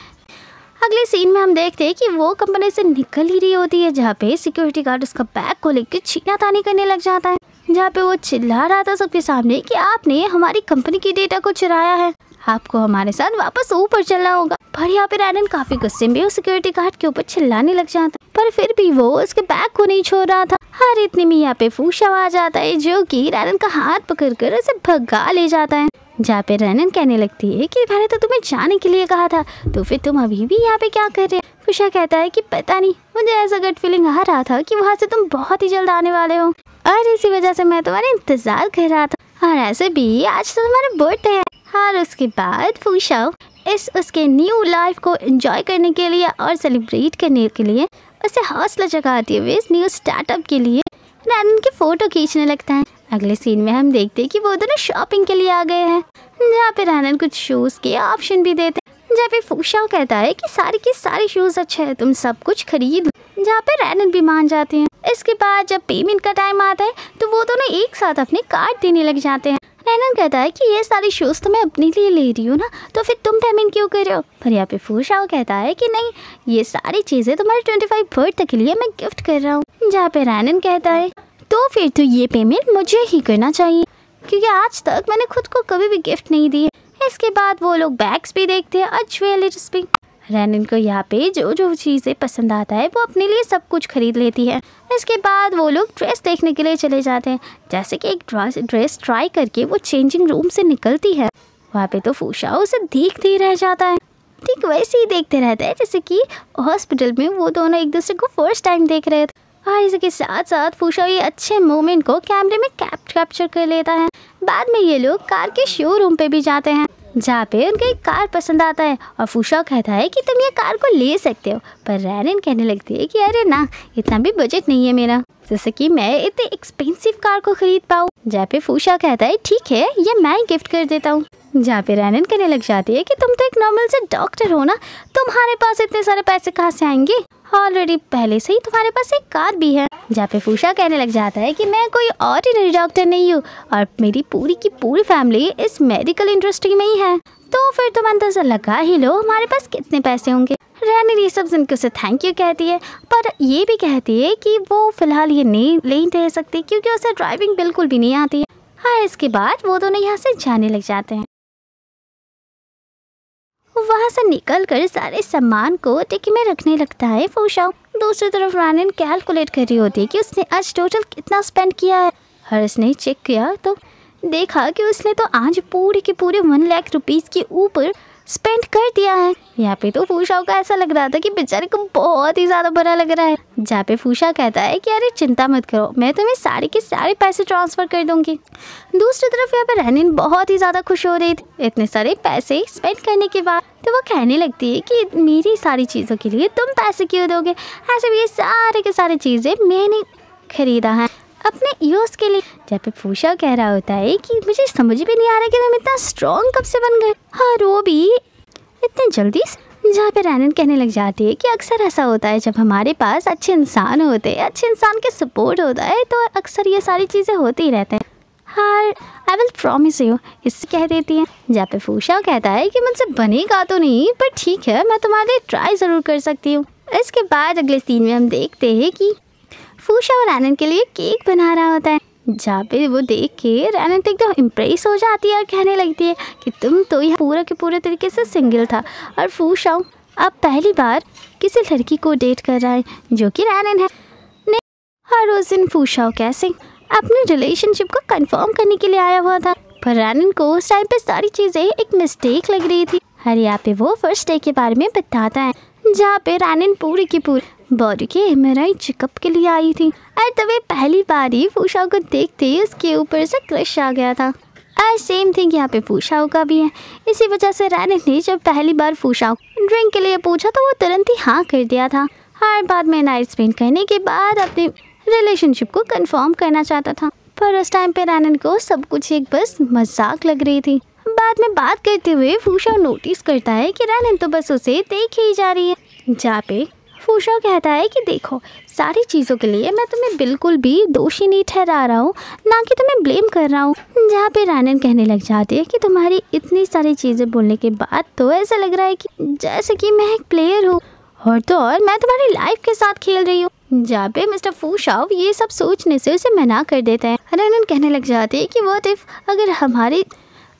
A: अगले सीन में हम देखते हैं कि वो कंपनी से निकल ही रही होती है, जहाँ पे सिक्योरिटी गार्ड उसका बैग को लेकर छीनातानी करने लग जाता है, जहाँ पे वो चिल्ला रहा था सबके सामने कि आपने हमारी कंपनी की डेटा को चुराया है, आपको हमारे साथ वापस ऊपर चलना होगा। पर यहाँ पे रैनिन काफी गुस्से में उस सिक्योरिटी गार्ड के ऊपर चिल्लाने लग जाता, पर फिर भी वो उसके बैग को नहीं छोड़ रहा था। हर इतने में यहाँ पे फूशाओ आ जाता है, जो कि रैनिन का हाथ पकड़कर उसे भगा ले जाता है, जहाँ पे रैनिन कहने लगती है कि मैंने तो तुम्हें जाने के लिए कहा था, तो फिर तुम अभी भी यहाँ पे क्या कर रहे हो। फूशाओ कहता है कि पता नहीं, मुझे ऐसा गट फीलिंग आ रहा था कि वहाँ से तुम बहुत ही जल्द आने वाले हो और इसी वजह से मैं तुम्हारा इंतजार कर रहा था, और ऐसे भी आज तो तुम्हारा बर्थडे है। और उसके बाद फूशाओ उसके न्यू लाइफ को एंजॉय करने के लिए और सेलिब्रेट करने के लिए उसे हौसला जगाते हुए इस न्यू स्टार्टअप के लिए रैनिन की फोटो खींचने लगता है। अगले सीन में हम देखते हैं कि वो दोनों शॉपिंग के लिए आ गए हैं, जहाँ पे रैनिन कुछ शूज के ऑप्शन भी देते हैं, जहाँ पे फूशाओ कहता है कि सारे के सारे शूज अच्छे हैं, तुम सब कुछ खरीद लो, जहाँ पे रैनिन भी मान जाते हैं। इसके बाद जब पेमेंट का टाइम आता है तो वो दोनों एक साथ अपने कार्ड देने लग जाते हैं, रैनन कहता है कि ये सारी शूज़ तो मैं अपने लिए ले रही हूँ ना, तो फिर तुम पेमेंट क्यों कर रहे हो? पर यहाँ पे फूशाओ कहता है कि नहीं, ये सारी चीज़ें तुम्हारे 25 बर्थडे के लिए मैं गिफ्ट कर रहा हूँ। जहाँ पे रैनन कहता है तो फिर तो ये पेमेंट मुझे ही करना चाहिए, क्योंकि आज तक मैंने खुद को कभी भी गिफ्ट नहीं दी। इसके बाद वो लोग बैग्स भी देखते हैं और ज्वेलरीज भी। रैनन को यहाँ पे जो जो चीज़ें पसंद आता है वो अपने लिए सब कुछ खरीद लेती है। इसके बाद वो लोग ड्रेस देखने के लिए चले जाते हैं। जैसे कि एक ड्रेस ट्राई करके वो चेंजिंग रूम से निकलती है, वहाँ पे तो फूशाओ उसे देखते ही रह जाता है। ठीक वैसे ही देखते रहते हैं जैसे कि हॉस्पिटल में वो दोनों एक दूसरे को फर्स्ट टाइम देख रहे थे। और इसके साथ साथ फूशाओ ये अच्छे मोमेंट को कैमरे में कैप्चर कर लेता है। बाद में ये लोग कार के शोरूम पे भी जाते हैं, जहाँ पे उनका एक कार पसंद आता है और फूशाओ कहता है कि तुम ये कार को ले सकते हो। पर रैनन कहने लगती है कि अरे ना, इतना भी बजट नहीं है मेरा, जैसे कि मैं इतने एक्सपेंसिव कार को खरीद पाऊँ। जहाँ पे फूशा कहता है ठीक है, ये मैं गिफ्ट कर देता हूँ। जहाँ पे रैनन कहने लग जाती है कि तुम तो एक नॉर्मल से डॉक्टर हो ना, तुम्हारे पास इतने सारे पैसे कहाँ से आएंगे? ऑलरेडी पहले से ही तुम्हारे पास एक कार भी है। जहाँ पे फूशा कहने लग जाता है कि मैं कोई ऑर्डिनरी डॉक्टर नहीं हूँ और मेरी पूरी की पूरी फैमिली इस मेडिकल इंडस्ट्री में ही है, तो फिर तुम अंदाजा लगा ही लो हमारे पास कितने पैसे होंगे। रैनन ये सब सुनकर उसे थैंक यू कहती है, पर ये भी कहती है कि वो फिलहाल ये नहीं रह सकती क्योंकि उसे ड्राइविंग बिल्कुल भी नहीं आती है। हाँ, इसके बाद वो दोनों यहाँ से जाने लग जाते हैं। वहाँ से निकल कर सारे सामान को टिक्की में रखने लगता है फूशाओ। दूसरी तरफ रैनन कैलकुलेट कर रही होती है कि उसने आज टोटल कितना स्पेंड किया है। हर्ष ने चेक किया तो देखा कि उसने तो आज पूरे के पूरे 1 लाख रुपीज़ के ऊपर स्पेंड कर दिया है। यहाँ पे तो फूशाओ का ऐसा लग रहा था कि बेचारे को बहुत ही ज़्यादा बुरा लग रहा है। जहाँ पे फूशा कहता है कि अरे चिंता मत करो, मैं तुम्हें सारे के सारे पैसे ट्रांसफ़र कर दूँगी। दूसरी तरफ यहाँ पे रैनन बहुत ही ज़्यादा खुश हो रही थी इतने सारे पैसे स्पेंड करने के बाद। तो वो कहने लगती है कि मेरी सारी चीज़ों के लिए तुम पैसे क्यों दोगे? ऐसे भी ये सारे के सारे चीज़ें मैंने खरीदा है अपने यूज़ के लिए। जहाँ पे फूशा कह रहा होता है कि मुझे समझ भी नहीं आ रहा कि तुम इतना स्ट्रॉन्ग कब से बन गए, और वो भी इतने जल्दी। जहाँ पे रैनन कहने लग जाती है कि अक्सर ऐसा होता है जब हमारे पास अच्छे इंसान होते हैं, अच्छे इंसान के सपोर्ट होता है, तो अक्सर ये सारी चीज़ें होती ही रहते हैं। हाँ, आई विल प्रॉमिस यू, इससे कह देती है। जहाँ पे फूशा कहता है कि मुझसे बनेगा तो नहीं, पर ठीक है, मैं तुम्हारे ट्राई ज़रूर कर सकती हूँ। इसके बाद अगले सीन में हम देखते हैं कि फूशा और रैनन के लिए केक बना रहा होता है। जहाँ पे वो देख के रैनन तो एकदम इम्प्रेस हो जाती है और कहने लगती है कि तुम तो यहाँ पूरा के पूरे तरीके से सिंगल था और फूशा अब पहली बार किसी लड़की को डेट कर रहा है जो कि रैनन है। और उस दिन फूशा कैसे अपने रिलेशनशिप को कंफर्म करने के लिए आया हुआ था, पर रैनन को उस टाइम पे सारी चीज़ें एक मिस्टेक लग रही थी। हर यहाँ पे वो फर्स्ट डे के बारे में बताता है, जहाँ पे रैनन पूरी की पूरी बॉडी के एमआरआई चेकअप के लिए आई थी और तभी पहली बार ही फूशाओ को देखते ही उसके ऊपर से क्रश आ गया था। और सेम थिंग यहाँ पे फूशाओ का भी है। इसी वजह से रैनन ने जब पहली बार फूशाओ ड्रिंक के लिए पूछा तो वो तुरंत ही हाँ कर दिया था। हर बाद में नाइट स्पेंड करने के बाद अपने रिलेशनशिप को कंफर्म करना चाहता था, पर उस टाइम पे रैनन को सब कुछ एक बस मजाक लग रही थी। बाद में बात करते हुए फूशाओ नोटिस करता है कि रैनन तो बस उसे देखे ही जा रही है। जहाँ पे फूशा कहता है कि देखो, सारी चीज़ों के लिए मैं तुम्हें बिल्कुल भी दोषी नहीं ठहरा रहा हूँ, ना कि तुम्हें ब्लेम कर रहा हूँ। जहाँ पे रैनन कहने लग जाती है कि तुम्हारी इतनी सारी चीज़ें बोलने के बाद तो ऐसा लग रहा है कि जैसे कि मैं एक प्लेयर हूँ और तो और मैं तुम्हारी लाइफ के साथ खेल रही हूँ। जहाँ पे मिस्टर फूशा ये सब सोचने से उसे मना कर देता है। रैनन कहने लग जाती है कि व्हाट इफ अगर हमारे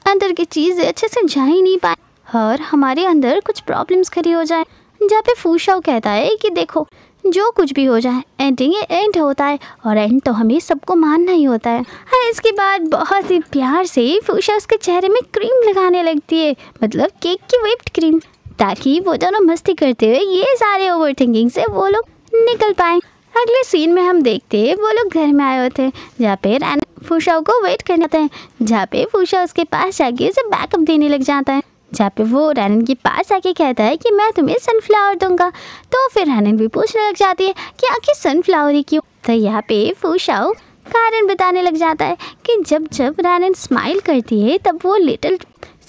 A: अंदर की चीज़ें अच्छे से जा ही नहीं पाए और हमारे अंदर कुछ प्रॉब्लम्स खड़ी हो जाए। जहाँ पे फूशाओ कहता है कि देखो, जो कुछ भी हो जाए एंडिंग एंड होता है और एंड तो हमें सबको मानना ही होता है। हाँ, इसके बाद बहुत ही प्यार से फूशा उसके चेहरे में क्रीम लगाने लगती है, मतलब केक की व्हिप्ड क्रीम, ताकि वो दोनों मस्ती करते हुए ये सारे ओवर थिंकिंग से वो लोग निकल पाए। अगले सीन में हम देखते हैं वो लोग घर में आए होते हैं, जहाँ पे रैनन फूशाओ को वेट करने आता है। जहाँ पे फूशा उसके पास जाके उसे बैकअप देने लग जाता है। जहाँ पे वो रैनन के पास आके कहता है कि मैं तुम्हें सनफ्लावर दूंगा। तो फिर रैनन भी पूछने लग जाती है कि आखिर सनफ्लावर ही क्यों। तो यहाँ पे फूशाओ कारण बताने लग जाता है कि जब जब रैनन स्माइल करती है तब वो लिटिल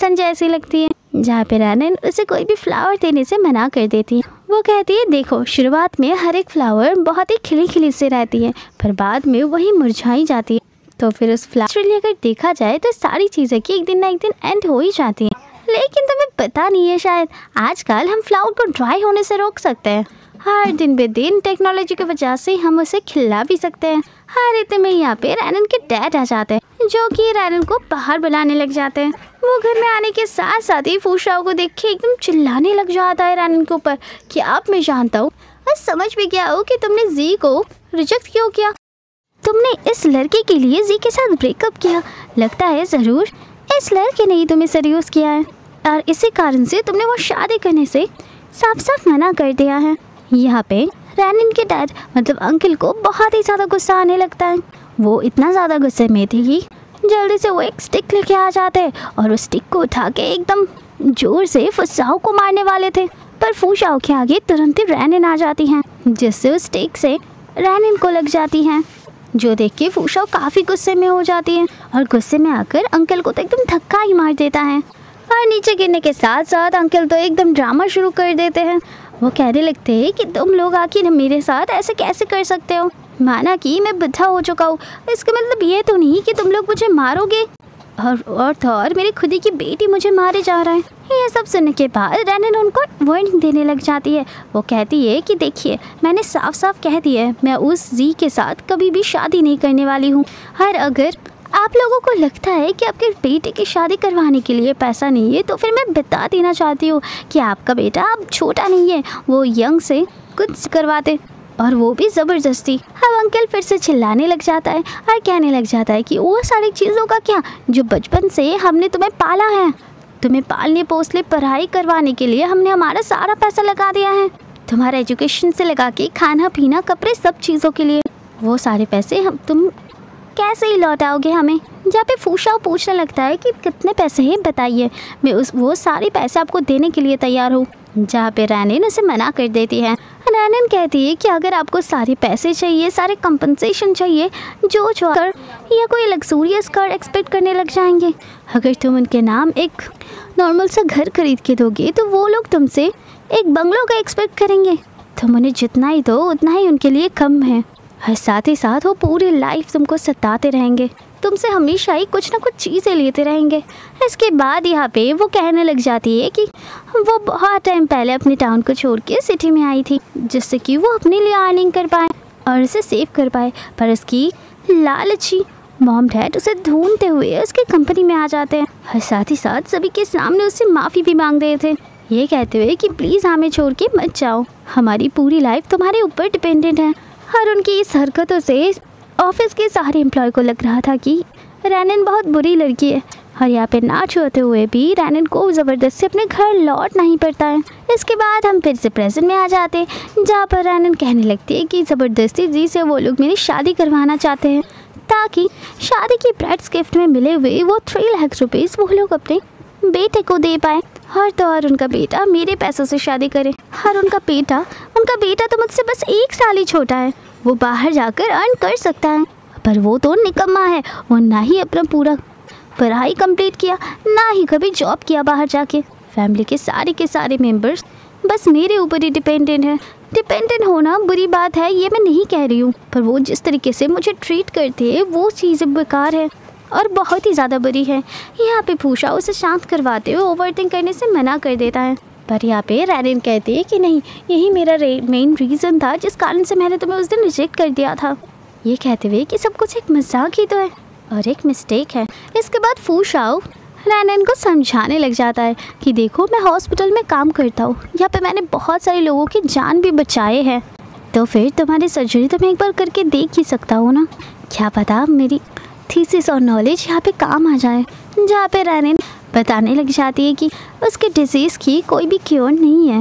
A: सन जैसी लगती है। जहाँ पे रैनन उसे कोई भी फ्लावर देने से मना कर देती है। वो कहती है देखो, शुरुआत में हर एक फ्लावर बहुत ही खिली खिली से रहती है, पर बाद में वही मुरझाई जाती है। तो फिर उस फ्लैश अगर देखा जाए तो सारी चीज़ें कि एक दिन ना एक दिन एंड हो ही जाती हैं। लेकिन तुम्हें पता नहीं है शायद आजकल हम फ्लावर को ड्राई होने से रोक सकते हैं। हर दिन बे दिन टेक्नोलॉजी की वजह से हम उसे खिला भी सकते हैं। हर इतने में यहाँ पे रैनन के डैड आ जाते हैं जो कि रैनन को बाहर बुलाने लग जाते हैं। वो घर में आने के साथ साथ ही फूशाओ को देख के एकदम चिल्लाने लग जाता है रैनन के ऊपर कि अब मैं जानता हूँ और समझ भी गया हो कि तुमने जी को रिजेक्ट क्यों किया। तुमने इस लड़के के लिए जी के साथ ब्रेकअप किया। लगता है ज़रूर इस लड़के ने ही तुम्हें सीरियस किया है और इसी कारण से तुमने वो शादी करने से साफ साफ मना कर दिया है। यहाँ पे रैनन के डैड मतलब अंकल को बहुत ही ज़्यादा गुस्सा आने लगता है। वो इतना ज़्यादा गुस्से में थे कि जल्दी से वो एक स्टिक लेके आ जाते हैं और उस स्टिक को उठा के एकदम जोर से फूशाओ को मारने वाले थे, पर फूशाओ के आगे तुरंत ही रैनन आ जाती हैं जिससे उस स्टिक से रैनन को लग जाती हैं, जो देख के फूशाओ काफ़ी गुस्से में हो जाती है और गुस्से में आकर अंकल को तो एकदम धक्का ही मार देता है और नीचे गिरने के साथ साथ अंकल तो एकदम ड्रामा शुरू कर देते हैं। वो कहने लगते हैं कि तुम लोग आखिर मेरे साथ ऐसे कैसे कर सकते हो, माना कि मैं बुढ़ा हो चुका हूँ, इसका मतलब ये तो नहीं कि तुम लोग मुझे मारोगे और तो और मेरी खुदी की बेटी मुझे मारे जा रहा है। ये सब सुनने के बाद रैनन उनको वार्निंग देने लग जाती है। वो कहती है कि देखिए मैंने साफ साफ कह दिया है मैं उस जी के साथ कभी भी शादी नहीं करने वाली हूँ। और अगर आप लोगों को लगता है कि आपके बेटे की शादी करवाने के लिए पैसा नहीं है तो फिर मैं बता देना चाहती हूँ कि आपका बेटा अब छोटा नहीं है, वो यंग से कुछ करवाते और वो भी ज़बरदस्ती। अब अंकल फिर से चिल्लाने लग जाता है और कहने लग जाता है कि वो सारी चीज़ों का क्या जो बचपन से हमने तुम्हें पाला है, तुम्हें पालने पोसले पढ़ाई करवाने के लिए हमने हमारा सारा पैसा लगा दिया है, तुम्हारा एजुकेशन से लगा के खाना पीना कपड़े सब चीज़ों के लिए, वो सारे पैसे हम तुम कैसे ही लौटाओगे हमें। जहाँ पे फूशाओ पूछने लगता है कि कितने पैसे हैं बताइए, मैं वो सारे पैसे आपको देने के लिए तैयार हूँ। जहाँ पे रैनन उसे मना कर देती है। रैनन कहती है कि अगर आपको सारे पैसे चाहिए, सारे कंपनसेशन चाहिए, जो कर या कोई लग्जूरियस कार एक्सपेक्ट करने लग जाएंगे, अगर तुम उनके नाम एक नॉर्मल सा घर खरीद के दोगे तो वो लोग तुमसे एक बंगलों का एक्सपेक्ट करेंगे। तुम उन्हें जितना ही दो उतना ही उनके लिए कम है और साथ ही साथ वो पूरी लाइफ तुमको सताते रहेंगे, तुमसे हमेशा ही कुछ ना कुछ चीज़ें लेते रहेंगे। इसके बाद यहाँ पे वो कहने लग जाती है कि वो बहुत टाइम पहले अपने टाउन को छोड़ के सिटी में आई थी जिससे कि वो अपने लिए अर्निंग कर पाए और उसे सेव कर पाए, पर उसकी लालची मॉम डैड उसे ढूंढते हुए उसकी कंपनी में आ जाते हैं और साथ ही साथ सभी के सामने उससे माफ़ी भी मांग रहे थे, ये कहते हुए कि प्लीज़ हमें छोड़ के मत जाओ, हमारी पूरी लाइफ तुम्हारे ऊपर डिपेंडेंट है। और उनकी इस हरकतों से ऑफिस के सारे एम्प्लॉय को लग रहा था कि रैनन बहुत बुरी लड़की है और यहाँ पे नाच होते हुए भी रैनन को ज़बरदस्ती अपने घर लौटना ही पड़ता है। इसके बाद हम फिर से प्रेजेंट में आ जाते हैं जहाँ पर रैनन कहने लगती है कि ज़बरदस्ती जी से वो लोग मेरी शादी करवाना चाहते हैं ताकि शादी की ब्राइड्स गिफ्ट में मिले हुए वो 3 लाख रुपीज़ वो लोग अपने बेटे को दे पाए और तो और उनका बेटा मेरे पैसों से शादी करे। और उनका बेटा तो मुझसे बस 1 साल ही छोटा है, वो बाहर जाकर अर्न कर सकता है, पर वो तो निकम्मा है, वो ना ही अपना पूरा पढ़ाई कंप्लीट किया ना ही कभी जॉब किया बाहर जाके। फैमिली के सारे मेंबर्स बस मेरे ऊपर ही डिपेंडेंट है। डिपेंडेंट होना बुरी बात है ये मैं नहीं कह रही हूँ, पर वो जिस तरीके से मुझे ट्रीट करते हैं वो चीज़ें बेकार है और बहुत ही ज़्यादा बुरी है। यहाँ पे फूशा उसे शांत करवाते हुए ओवरथिंक करने से मना कर देता है, पर यहाँ पे रैनन कहती है कि नहीं, यही मेरा मेन रीज़न था जिस कारण से मैंने तुम्हें उस दिन रिजेक्ट कर दिया था, ये कहते हुए कि सब कुछ एक मजाक ही तो है और एक मिस्टेक है। इसके बाद फूशाओ रैनन को समझाने लग जाता है कि देखो मैं हॉस्पिटल में काम करता हूँ, यहाँ पे मैंने बहुत सारे लोगों की जान भी बचाए हैं, तो फिर तुम्हारी सर्जरी तो मैं एक बार करके देख ही सकता हूँ ना, क्या पता मेरी थीसिस और नॉलेज यहाँ पे काम आ जाए। जहाँ पे रैनन बताने लग जाती है कि उसके डिजीज़ की कोई भी क्योर नहीं है।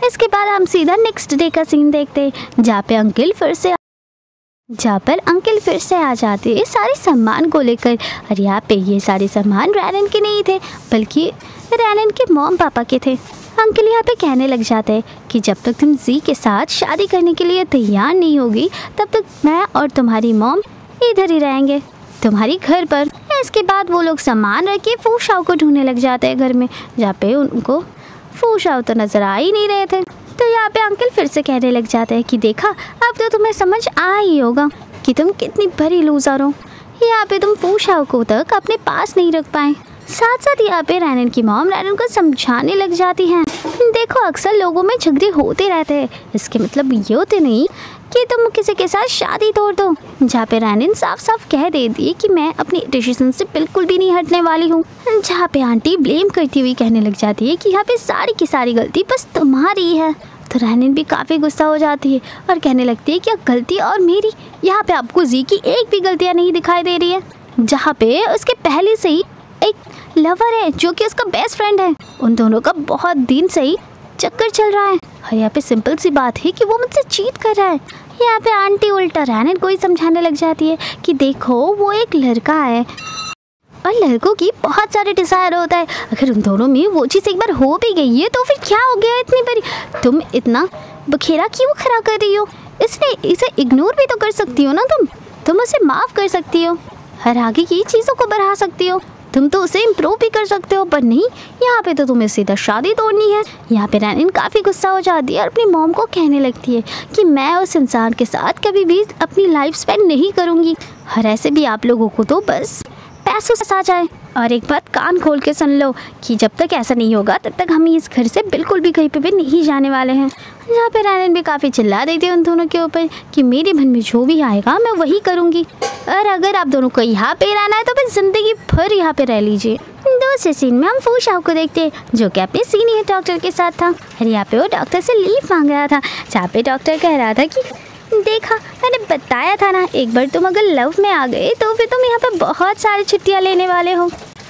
A: इसके बाद हम सीधा नेक्स्ट डे का सीन देखते हैं जहाँ पर अंकल फिर से आ जाते हैं सारे सामान को लेकर, और यहाँ पे ये सारे सामान रैनन के नहीं थे बल्कि रैनन के मॉम पापा के थे। अंकल यहाँ पे कहने लग जाते हैं कि जब तक तुम जी के साथ शादी करने के लिए तैयार नहीं होगी तब तक मैं और तुम्हारी मॉम इधर ही रहेंगे तुम्हारी घर पर। इसके बाद वो लोग सामान रख के फूशाओ को ढूंढने लग जाते हैं घर में, जहाँ पे उनको फूशाओ तो नज़र आ ही नहीं रहे थे। तो यहाँ पे अंकल फिर से कहने लग जाते हैं कि देखा अब तो तुम्हें समझ आ ही होगा कि तुम कितनी बड़ी लूज़र हो। यहाँ पे तुम फूशाओ को तक अपने पास नहीं रख पाए। साथ साथ यहाँ पे रैनन की मॉम रैनन को समझाने लग जाती हैं, देखो अक्सर लोगों में झगड़े होते रहते हैं, इसके मतलब ये होते नहीं कि तुम किसी के साथ शादी तोड़ दो। जहाँ पे रैनन साफ साफ कह देती है कि मैं अपनी डिसीजन से बिल्कुल भी नहीं हटने वाली हूँ। जहाँ पे आंटी ब्लेम करती हुई कहने लग जाती है कि यहाँ पे सारी की सारी गलती बस तुम्हारी है। तो रैनन भी काफ़ी गुस्सा हो जाती है और कहने लगती है क्या गलती और मेरी? यहाँ पे आपको जी की एक भी गलतियाँ नहीं दिखाई दे रही है। जहाँ पे उसके पहले से ही एक लवर है जो कि उसका बेस्ट फ्रेंड है, उन दोनों का बहुत दिन से ही चक्कर चल रहा है और यहाँ पे सिंपल सी बात है कि वो मुझसे चीट कर रहा है। यहाँ पे आंटी उल्टा रैनन को ही समझाने लग जाती है कि देखो वो एक लड़का है और लड़कों की बहुत सारे डिज़ायर होता है, अगर उन दोनों में वो चीज़ एक बार हो भी गई है तो फिर क्या हो गया इतनी बड़ी, तुम इतना बखेरा क्यों खड़ा कर रही हो? इसने इसे इग्नोर भी तो कर सकती हो ना, तुम उसे माफ़ कर सकती हो, हर आगे की चीज़ों को बढ़ा सकती हो, तुम तो उसे इम्प्रूव भी कर सकते हो, पर नहीं यहाँ पे तो तुम्हें सीधा शादी तोड़नी है। यहाँ पे रैनन काफ़ी गुस्सा हो जाती है और अपनी मॉम को कहने लगती है कि मैं उस इंसान के साथ कभी भी अपनी लाइफ स्पेंड नहीं करूँगी और ऐसे भी आप लोगों को तो बस पैसों से आ जाए। और एक बात कान खोल के सुन लो कि जब तक ऐसा नहीं होगा तब तक हम इस घर से बिल्कुल भी कहीं पे भी नहीं जाने वाले हैं। यहाँ पे रैनन भी काफ़ी चिल्ला देती है उन दोनों के ऊपर कि मेरे मन में जो भी आएगा मैं वही करूँगी, और अगर आप दोनों को यहाँ पे रहना है तो फिर ज़िंदगी भर यहाँ पे रह लीजिए। दूसरे सीन में हम फूशाओ को देखते हैं जो कि अपने सीनियर डॉक्टर के साथ था और यहाँ पे वो डॉक्टर से लीव मांग रहा था। जहाँ पे डॉक्टर कह रहा था कि देखा मैंने बताया था ना, एक बार तुम अगर लव में आ गए तो फिर तुम यहाँ पे बहुत सारी छुट्टियाँ लेने वाले हो।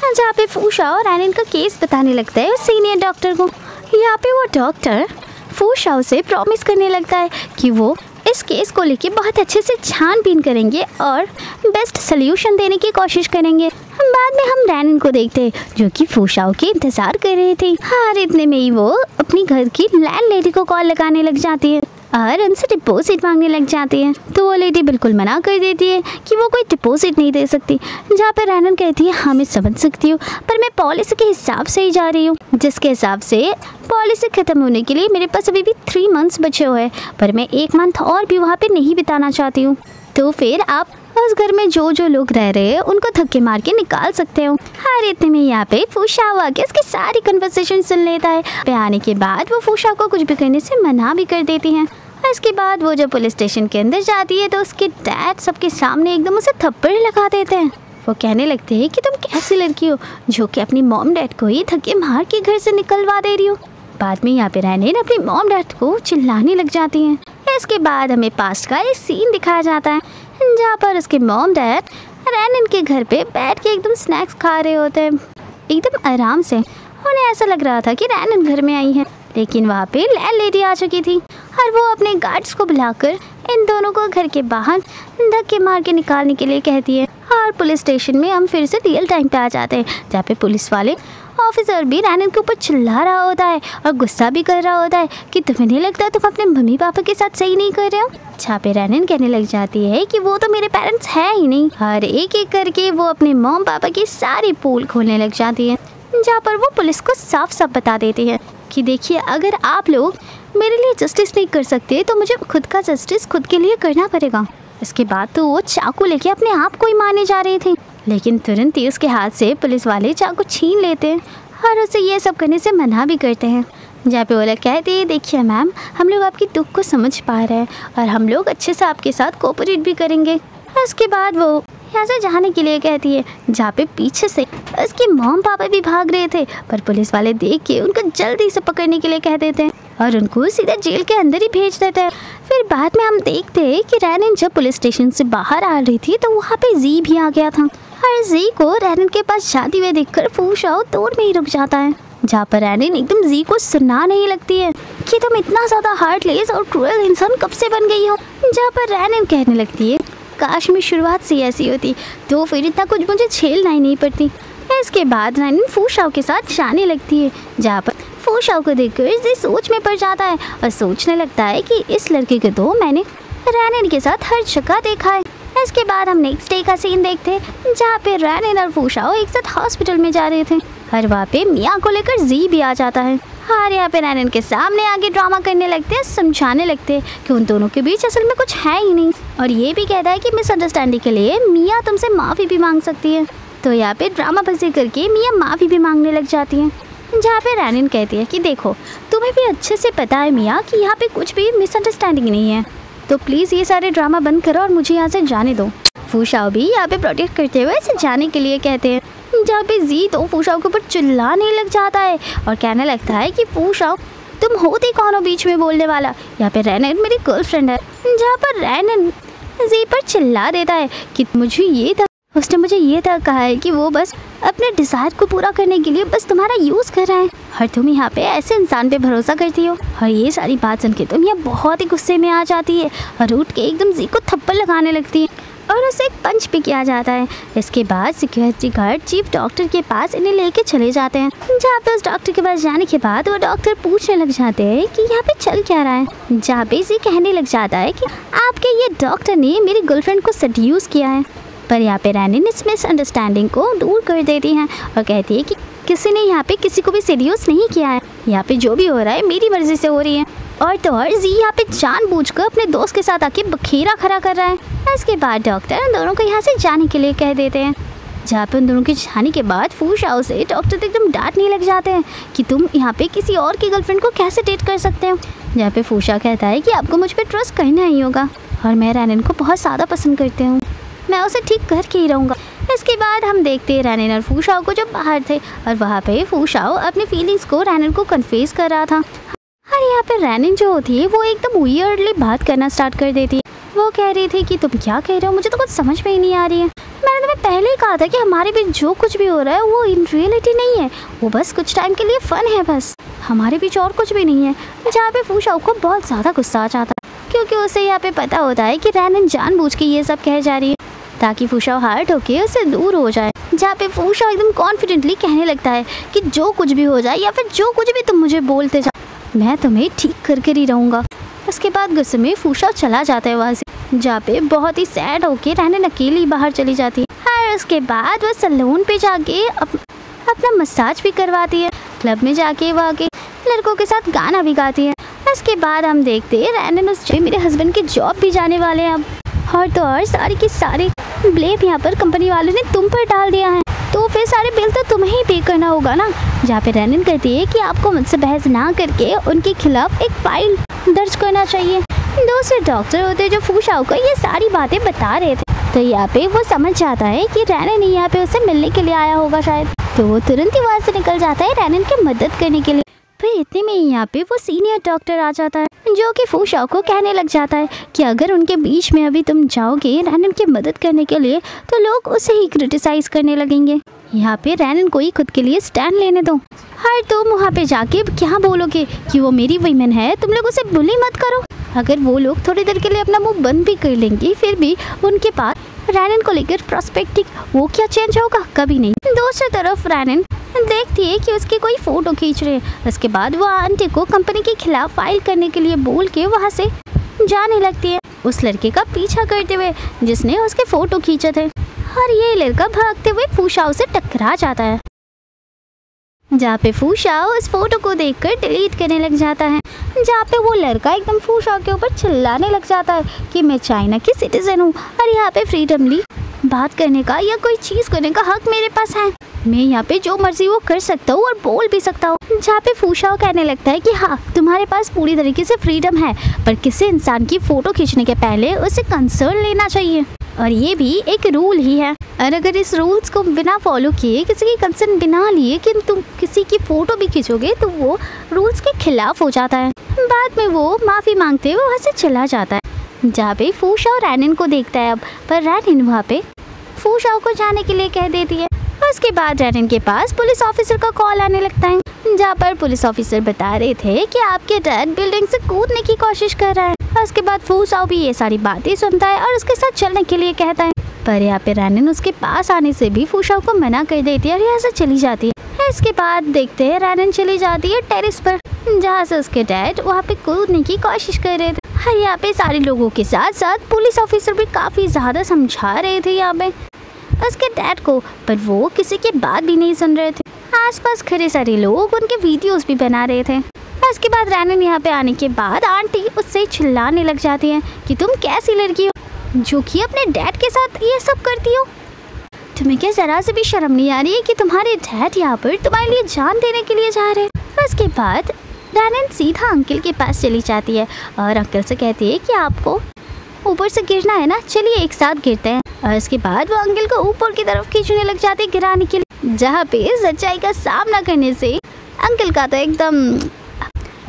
A: जहाँ पे फूशाओ रैनन का केस बताने लगता है उस सीनियर डॉक्टर को। यहाँ पे वो डॉक्टर फूशाओ से प्रॉमिस करने लगता है कि वो इस केस को लेके बहुत अच्छे से छानबीन करेंगे और बेस्ट सल्यूशन देने की कोशिश करेंगे। बाद में हम रैनन को देखते हैं जो कि फूशाओ के इंतज़ार कर रहे थे। हाँ, इतने में ही वो अपनी घर की लैंडलेडी को कॉल लगाने लग जाती है और उनसे डिपॉजिट मांगने लग जाती है। तो वो लेडी बिल्कुल मना कर देती है कि वो कोई डिपॉजिट नहीं दे सकती। जहाँ पर रैनन कहती है हाँ मैं समझ सकती हूँ, पर मैं पॉलिसी के हिसाब से ही जा रही हूँ, जिसके हिसाब से पॉलिसी ख़त्म होने के लिए मेरे पास अभी भी 3 मंथ्स बचे हुए हैं, पर मैं 1 मंथ और भी वहाँ पे नहीं बिताना चाहती हूँ। तो फिर आप उस घर में जो जो लोग रह रहे हैं उनको धक्के मार के निकाल सकते हो। हर इतने में यहाँ पे फूशाओ आके उसकी सारी कन्वर्सेशन सुन लेता है। पे आने के बाद वो फूशाओ को कुछ भी करने से मना भी कर देती हैं। इसके बाद वो जब पुलिस स्टेशन के अंदर जाती है तो उसके डैड सबके सामने एकदम उसे थप्पड़ लगा देते हैं। वो कहने लगते हैं कि तुम कैसी लड़की हो जो कि अपनी मॉम डैड को ही धक्के मार के घर से निकलवा दे रही हो। बाद में यहाँ पे रैनन अपनी मॉम डैड को चिल्लाने लग जाती हैं। इसके बाद हमें पास्ट का एक सीन दिखाया जाता है जहाँ पर उसके मॉम डैड रैनन के घर पे बैठ के एकदम स्नैक्स खा रहे होते हैं एकदम आराम से। उन्हें ऐसा लग रहा था कि रैनन घर में आई है, लेकिन वहाँ पे लैंडलेडी आ चुकी थी और वो अपने गार्ड्स को बुलाकर इन दोनों को घर के बाहर धक्के मार के निकालने के लिए कहती है। और पुलिस स्टेशन में हम फिर से रियल टाइम पे आ जाते हैं जहाँ पे पुलिस वाले ऑफिसर भी रैनन के ऊपर चिल्ला रहा होता है और गुस्सा भी कर रहा होता है कि तुम्हें नहीं लगता तुम अपने मम्मी पापा के साथ सही नहीं कर रहे हो। जहाँ पे रैनन कहने लग जाती है कि वो तो मेरे पेरेंट्स है ही नहीं, और एक एक करके वो अपने मॉम पापा की सारी पोल खोलने लग जाती है। जहाँ पर वो पुलिस को साफ साफ बता देती है कि देखिए अगर आप लोग मेरे लिए जस्टिस नहीं कर सकते तो मुझे खुद का जस्टिस खुद के लिए करना पड़ेगा। इसके बाद तो वो चाकू लेके अपने आप को ही मारने जा रही थी, लेकिन तुरंत ही उसके हाथ से पुलिस वाले चाकू छीन लेते हैं और उसे ये सब करने से मना भी करते हैं। जहाँ पे वो लोग कहते हैं देखिए मैम हम लोग आपकी दुख को समझ पा रहे हैं और हम लोग अच्छे से आपके साथ कोऑपरेट भी करेंगे। उसके बाद वो यहाँ से जाने के लिए कहती है जहाँ पे पीछे से उसके मॉम पापा भी भाग रहे थे, पर पुलिस वाले देख के उनको जल्दी से पकड़ने के लिए कह देते हैं और उनको सीधा जेल के अंदर ही भेज देते हैं। फिर बाद में हम देखते हैं कि रैनन जब पुलिस स्टेशन से बाहर आ रही थी तो वहाँ पे जी भी आ गया था और जी को रैनन के पास जाते हुए देखकर फूशाओ दूर में ही रुक जाता है। जहाँ पर रैनन एकदम जी को सुना नहीं लगती है कि तुम इतना ज़्यादा हार्टलेस और क्रूएल इंसान कब से बन गई हो। जहाँ पर रैनन कहने लगती है काश में शुरुआत से ऐसी होती तो फिर इतना कुछ मुझे झेलना ही नहीं पड़ती। इसके बाद रैनन फूशाओ के साथ जाने लगती है जहाँ पर फूशाओ को देखकर जी सोच में पड़ जाता है और सोचने लगता है कि इस लड़के को तो मैंने रैनन के साथ हर जगह देखा है। इसके बाद हम नेक्स्ट डे का सीन देखते हैं जहाँ पे रैनन और फूशाओ एक साथ हॉस्पिटल में जा रहे थे और वहाँ पे मिया को लेकर जी भी आ जाता है और यहाँ पे रैनन के सामने आगे ड्रामा करने लगते हैं, समझाने लगते हैं कि उन दोनों के बीच असल में कुछ है ही नहीं, और ये भी कहता है कि मिसअंडरस्टैंडिंग के लिए मिया तुमसे माफ़ी भी मांग सकती है। तो यहाँ पे ड्रामा बंदी करके मिया माफ़ी भी मांगने लग जाती है, जहाँ पे रैनन कहती है कि देखो तुम्हें भी अच्छे से पता है मिया कि यहाँ पे कुछ भी मिसअंडरस्टैंडिंग नहीं है, तो प्लीज़ ये सारे ड्रामा बंद करो और मुझे यहाँ से जाने दो। फूशाओ भी यहाँ पे प्रोटेक्ट करते हुए इसे जाने के लिए कहते हैं, जहाँ पे जी तो फूशाओ के ऊपर चिल्लाने लग जाता है और कहने लगता है कि फूशाओ तुम होते कौन हो बीच में बोलने वाला, यहाँ पे रैनन मेरी गर्लफ्रेंड है। जहाँ पर रैनन जी पर चिल्ला देता है कि उसने मुझे ये तक कहा है कि वो बस अपने डिज़ायर को पूरा करने के लिए बस तुम्हारा यूज़ कर रहा है, और तुम यहाँ पे ऐसे इंसान पे भरोसा करती हो। और ये सारी बात सुन के तुम यहाँ बहुत ही गुस्से में आ जाती है और उठ के एकदम जी को थप्पड़ लगाने लगती है और उसे एक पंच भी किया जाता है। इसके बाद सिक्योरिटी गार्ड चीफ डॉक्टर के पास इन्हें लेके चले जाते हैं, जहाँ पे उस डॉक्टर के पास जाने के बाद वो डॉक्टर पूछने लग जाते हैं कि यहाँ पे चल क्या रहा है। जहाँ पे इसे कहने लग जाता है कि आपके ये डॉक्टर ने मेरी गर्लफ्रेंड को सेड्यूस किया है, पर यहाँ पे रैनन इस मिसअंडरस्टैंडिंग को दूर कर देती हैं और कहती है कि किसी ने यहाँ पे किसी को भी सेड्यूस नहीं किया है, यहाँ पे जो भी हो रहा है मेरी मर्जी से हो रही है। और तो और जी यहाँ पे जानबूझकर अपने दोस्त के साथ आके बखेरा खड़ा कर रहा है। इसके बाद डॉक्टर उन दोनों को यहाँ से जाने के लिए कह देते हैं, जहाँ पे उन दोनों के जाने के बाद फूशाओ से डॉक्टर एकदम डांटने लग जाते हैं कि तुम यहाँ पे किसी और की गर्लफ्रेंड को कैसे डेट कर सकते हो। जहाँ पे फूशा कहता है कि आपको मुझ पर ट्रस्ट करना ही होगा और मैं रैनन को बहुत ज़्यादा पसंद करती हूँ, मैं उसे ठीक करके ही रहूँगा। इसके बाद हम देखते हैं रैनन और फूशाओ को जो बाहर थे और वहाँ पे फूशाओ अपनी फीलिंग्स को रैनन को कन्फेस कर रहा था। और यहाँ पे रैनन जो होती है वो एकदम वियर्डली बात करना स्टार्ट कर देती है। वो कह रही थी कि तुम क्या कह रहे हो, मुझे तो कुछ समझ में ही नहीं आ रही है। मैंने तुम्हें पहले ही कहा था कि हमारे बीच जो कुछ भी हो रहा है वो इन रियलिटी नहीं है, वो बस कुछ टाइम के लिए फन है, बस हमारे बीच और कुछ भी नहीं है। जहाँ पे फूशाओ को बहुत ज़्यादा गुस्सा आ जाता है क्योंकि उसे यहाँ पे पता होता है कि रैनन जानबूझ के ये सब कह जा रही है ताकि फूशाओ हार्ट होके उससे दूर हो जाए। जहाँ पे फूशाओ एकदम कॉन्फिडेंटली कहने लगता है कि जो कुछ भी हो जाए या फिर जो कुछ भी तुम मुझे बोलते जाओ मैं तुम्हें ठीक करके ही रहूँगा। उसके बाद गुस्से में फूशाओ चला जाता है वहाँ से, जहाँ पे बहुत ही सैड होके रैनन अकेली बाहर चली जाती है। और उसके बाद वह सैलून पे जाके अपना मसाज भी करवाती है, क्लब में जाके वहाँ के लड़कों के साथ गाना भी गाती है। उसके बाद हम देखते हैं रैनन मेरे हस्बैंड की जॉब भी जाने वाले हैं अब, और तो और सारी की सारी ब्लेम यहाँ पर कंपनी वालों ने तुम पर डाल दिया है, तो फिर सारे बिल तो तुम्हें ही पे करना होगा ना। जहाँ पे रैनन कहती है कि आपको मुझसे बहस ना करके उनके खिलाफ एक फाइल दर्ज करना चाहिए। दूसरे डॉक्टर होते जो फूशाओ को ये सारी बातें बता रहे थे, तो यहाँ पे वो समझ जाता है कि रैनन यहाँ पे उसे मिलने के लिए आया होगा शायद, तो वो तुरंत ही वहाँ से निकल जाता है रैनन की मदद करने के लिए। फिर इतने में यहाँ पे वो सीनियर डॉक्टर आ जाता है जो कि फूशाओ को कहने लग जाता है कि अगर उनके बीच में अभी तुम जाओगे रैनन की मदद करने के लिए तो लोग उसे ही क्रिटिसाइज करने लगेंगे। यहाँ पे रैनन को ही खुद के लिए स्टैंड लेने दो। हर तुम वहाँ पे जाके क्या बोलोगे कि वो मेरी वुमेन है, तुम लोग उसे बुली मत करो। अगर वो लोग थोड़ी देर के लिए अपना मुंह बंद भी कर लेंगे फिर भी उनके पास रैनन को लेकर प्रोस्पेक्टिव वो क्या चेंज होगा, कभी नहीं। दूसरी तरफ रैनन देखती है कि उसकी कोई फोटो खींच रहे हैं। उसके बाद वो आंटी को कंपनी के खिलाफ फाइल करने के लिए बोल के वहाँ से जाने लगती है, उस लड़के का पीछा करते हुए जिसने उसके फोटो खींचे थे। और ये लड़का भागते हुए फूशाओ से टकरा जाता है, जहाँ पे फूशाओ उस फोटो को देखकर डिलीट करने लग जाता है। जहाँ पे वो लड़का एकदम फूशाओ के ऊपर चिल्लाने लग जाता है कि मैं चाइना की सिटीजन हूँ और यहाँ पे फ्रीडमली बात करने का या कोई चीज़ करने का हक मेरे पास है, मैं यहाँ पे जो मर्जी वो कर सकता हूँ और बोल भी सकता हूँ। जहाँ पे फूशाओ कहने लगता है कि हाँ तुम्हारे पास पूरी तरीके से फ्रीडम है, पर किसी इंसान की फ़ोटो खींचने के पहले उसे कंसर्न लेना चाहिए और ये भी एक रूल ही है, और अगर इस रूल्स को बिना फॉलो किए किसी की कंसर्न बिना लिए कि तुम किसी की फ़ोटो भी खींचोगे तो वो रूल्स के खिलाफ हो जाता है। बाद में वो माफ़ी मांगते हुए वहाँ से चला जाता है। जहाँ पे फूशाओ रैनन को देखता है अब, पर रैनन वहाँ पे फूशाओ को जाने के लिए कह देती है। उसके बाद रैनन के पास पुलिस ऑफिसर का कॉल आने लगता है, जहाँ पर पुलिस ऑफिसर बता रहे थे कि आपके डैड बिल्डिंग से कूदने की कोशिश कर रहा है। उसके बाद फूशाओ भी ये सारी बातें सुनता है और उसके साथ चलने के लिए कहता है, पर यहाँ पे रैनन उसके पास आने से भी फूशाओ को मना कर देती है और यहाँ से चली जाती है। इसके बाद देखते हैं रैनन चली जाती है टेरेस पर, जहाँ से उसके डैड वहाँ पे कूदने की कोशिश कर रहे थे। यहाँ पे सारे लोगों के साथ साथ पुलिस ऑफिसर भी काफ़ी ज़्यादा समझा रहे थे यहाँ पे उसके डैड को, पर वो किसी की बात भी नहीं सुन रहे थे। आसपास खड़े सारे लोग उनके वीडियोस भी बना रहे थे। उसके बाद रैनन यहाँ पे आने के बाद आंटी उससे चिल्लाने लग जाती है कि तुम कैसी लड़की हो जो कि अपने डैड के साथ ये सब करती हो। तुम्हें क्या जरा से भी शर्म नहीं आ रही है कि तुम्हारे डैड यहाँ पर तुम्हारे लिए जान देने के लिए जा रहे हैं। उसके बाद रैनन सीधा अंकल के पास चली जाती है और अंकल से कहती है कि आपको ऊपर से गिरना है ना, चलिए एक साथ गिरते हैं। और उसके बाद वो अंकल को ऊपर की तरफ खींचने लग जाती है गिराने के लिए, जहाँ पे सच्चाई का सामना करने से अंकल का तो एकदम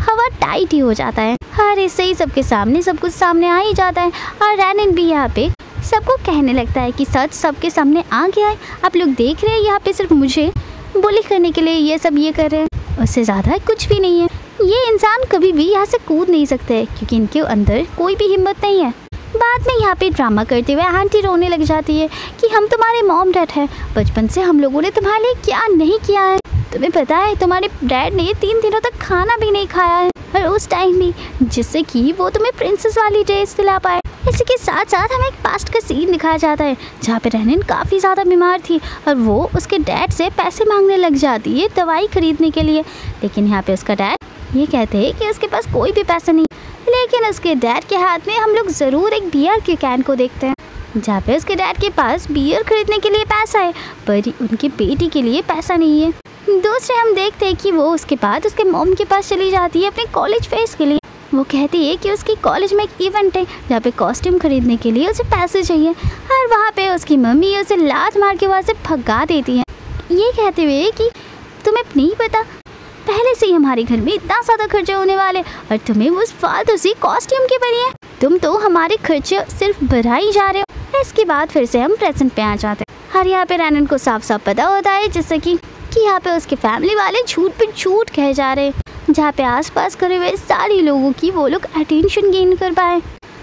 A: हवा टाइट ही हो जाता है। हर इससे ही सबके सामने सब कुछ सामने आ ही जाता है और रैनन भी यहाँ पे सबको कहने लगता है कि सच सबके सामने आ गया है। आप लोग देख रहे हैं यहाँ पे सिर्फ मुझे बुली करने के लिए ये सब ये कर रहे हैं, उससे ज़्यादा कुछ भी नहीं है। ये इंसान कभी भी यहाँ से कूद नहीं सकते क्योंकि इनके अंदर कोई भी हिम्मत नहीं है। बाद में यहाँ पे ड्रामा करते हुए आंटी रोने लग जाती है कि हम तुम्हारे मॉम डैड हैं, बचपन से हम लोगों ने तुम्हारे लिए क्या नहीं किया है। तुम्हें पता है तुम्हारे डैड ने 3 दिनों तक खाना भी नहीं खाया है, और उस टाइम भी जिससे कि वो तुम्हें प्रिंसेस वाली ड्रेस दिला पाए। इसी के साथ साथ हमें एक पास्ट का सीन दिखाया जाता है जहाँ पे रैनन काफ़ी ज़्यादा बीमार थी और वो उसके डैड से पैसे मांगने लग जाती है दवाई खरीदने के लिए। लेकिन यहाँ पे उसका डैड ये कहते हैं कि उसके पास कोई भी पैसा नहीं, लेकिन उसके डैड के हाथ में हम लोग ज़रूर एक बियर के कैन को देखते हैं जहाँ पे उसके डैड के पास बियर खरीदने के लिए पैसा है पर उनकी बेटी के लिए पैसा नहीं है। दूसरे हम देखते हैं कि वो उसके बाद उसके मॉम के पास चली जाती है अपने कॉलेज फेस के लिए। वो कहती है कि उसकी कॉलेज में एक इवेंट है जहाँ पे कॉस्ट्यूम खरीदने के लिए उसे पैसे चाहिए, और वहाँ पे उसकी मम्मी उसे लात मार के वहाँ से भगा देती है, ये कहते हुए कि तुम्हें नहीं पता पहले से ही हमारे घर में इतना ज़्यादा खर्चे होने वाले और तुम्हें उस फालतू सी कॉस्ट्यूम की बनी है, तुम तो हमारे खर्चे सिर्फ बढ़ाई जा रहे हो। इसके बाद फिर से हम प्रेजेंट पे आ जाते हैं। हर यहाँ पे रैनन को साफ साफ पता होता है जैसे कि यहाँ पे उसके फैमिली वाले झूठ पे झूठ कहे जा रहे हैं, जहाँ पे आसपास खड़े हुए सारे लोगों की वो लोग अटेंशन गेन कर पाए।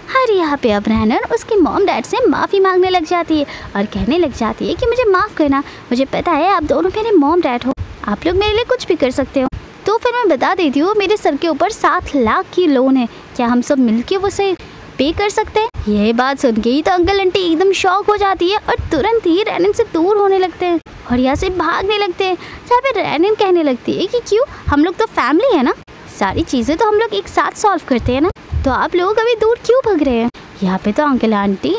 A: हर यहाँ पे अब रैनन उसके मॉम डैड से माफ़ी मांगने लग जाती है और कहने लग जाती है कि मुझे माफ़ करना, मुझे पता है आप दोनों मेरे मॉम डैड हो, आप लोग मेरे लिए कुछ भी कर सकते हो। तो फिर मैं बता देती हूँ मेरे सर के ऊपर 7 लाख की लोन है, क्या हम सब मिलके उसे पे कर सकते हैं। यह बात सुन के ही तो अंकल आंटी एकदम शॉक हो जाती है और तुरंत ही रैनन से दूर होने लगते हैं और यहाँ से भागने लगते हैं। जहाँ पे रैनन कहने लगती है कि क्यों, हम लोग तो फैमिली है ना, सारी चीज़ें तो हम लोग एक साथ सॉल्व करते हैं ना, तो आप लोग अभी दूर क्यों भाग रहे हैं। यहाँ पे तो uncle aunty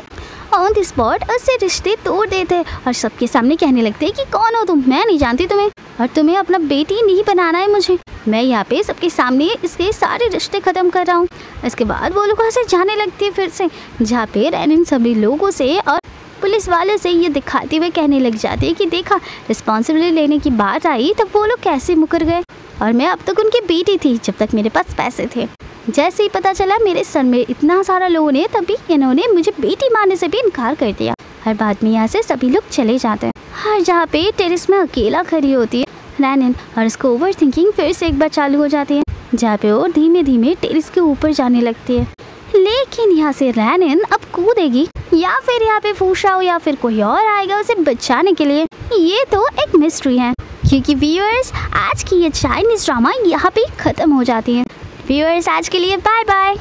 A: on the spot उससे रिश्ते तोड़ देते हैं और सबके सामने कहने लगते हैं कि कौन हो तुम, मैं नहीं जानती तुम्हें और तुम्हें अपना बेटी नहीं बनाना है मुझे, मैं यहाँ पे सबके सामने इसके सारे रिश्ते ख़त्म कर रहा हूँ। इसके बाद वो लोग वहाँ से जाने लगती है फिर से, जहाँ पे रैनन सभी लोगों से और पुलिस वाले से ये दिखाते हुए कहने लग जाते हैं कि देखा रिस्पॉन्सिबिलिटी लेने की बात आई तब वो लोग कैसे मुकर गए और मैं अब तक उनकी बेटी थी जब तक मेरे पास पैसे थे। जैसे ही पता चला मेरे सर में इतना सारा लोन है तभी इन्होंने मुझे बेटी मानने से भी इनकार कर दिया। हर बाद में यहाँ से सभी लोग चले जाते हैं। हर जहाँ पे टेरेस में अकेला खड़ी होती है रैनन और उसको ओवर थिंकिंग फिर से एक बार चालू हो जाती है, जहाँ पे वो धीमे धीमे टेरेस के ऊपर जाने लगती है। लेकिन यहाँ से रैनन अब कूदेगी या फिर यहाँ पे फूशा या फिर कोई और आएगा उसे बचाने के लिए, ये तो एक मिस्ट्री है। क्योंकि व्यूअर्स आज की ये चाइनीज ड्रामा यहाँ पे खत्म हो जाती है। व्यूअर्स आज के लिए बाय बाय।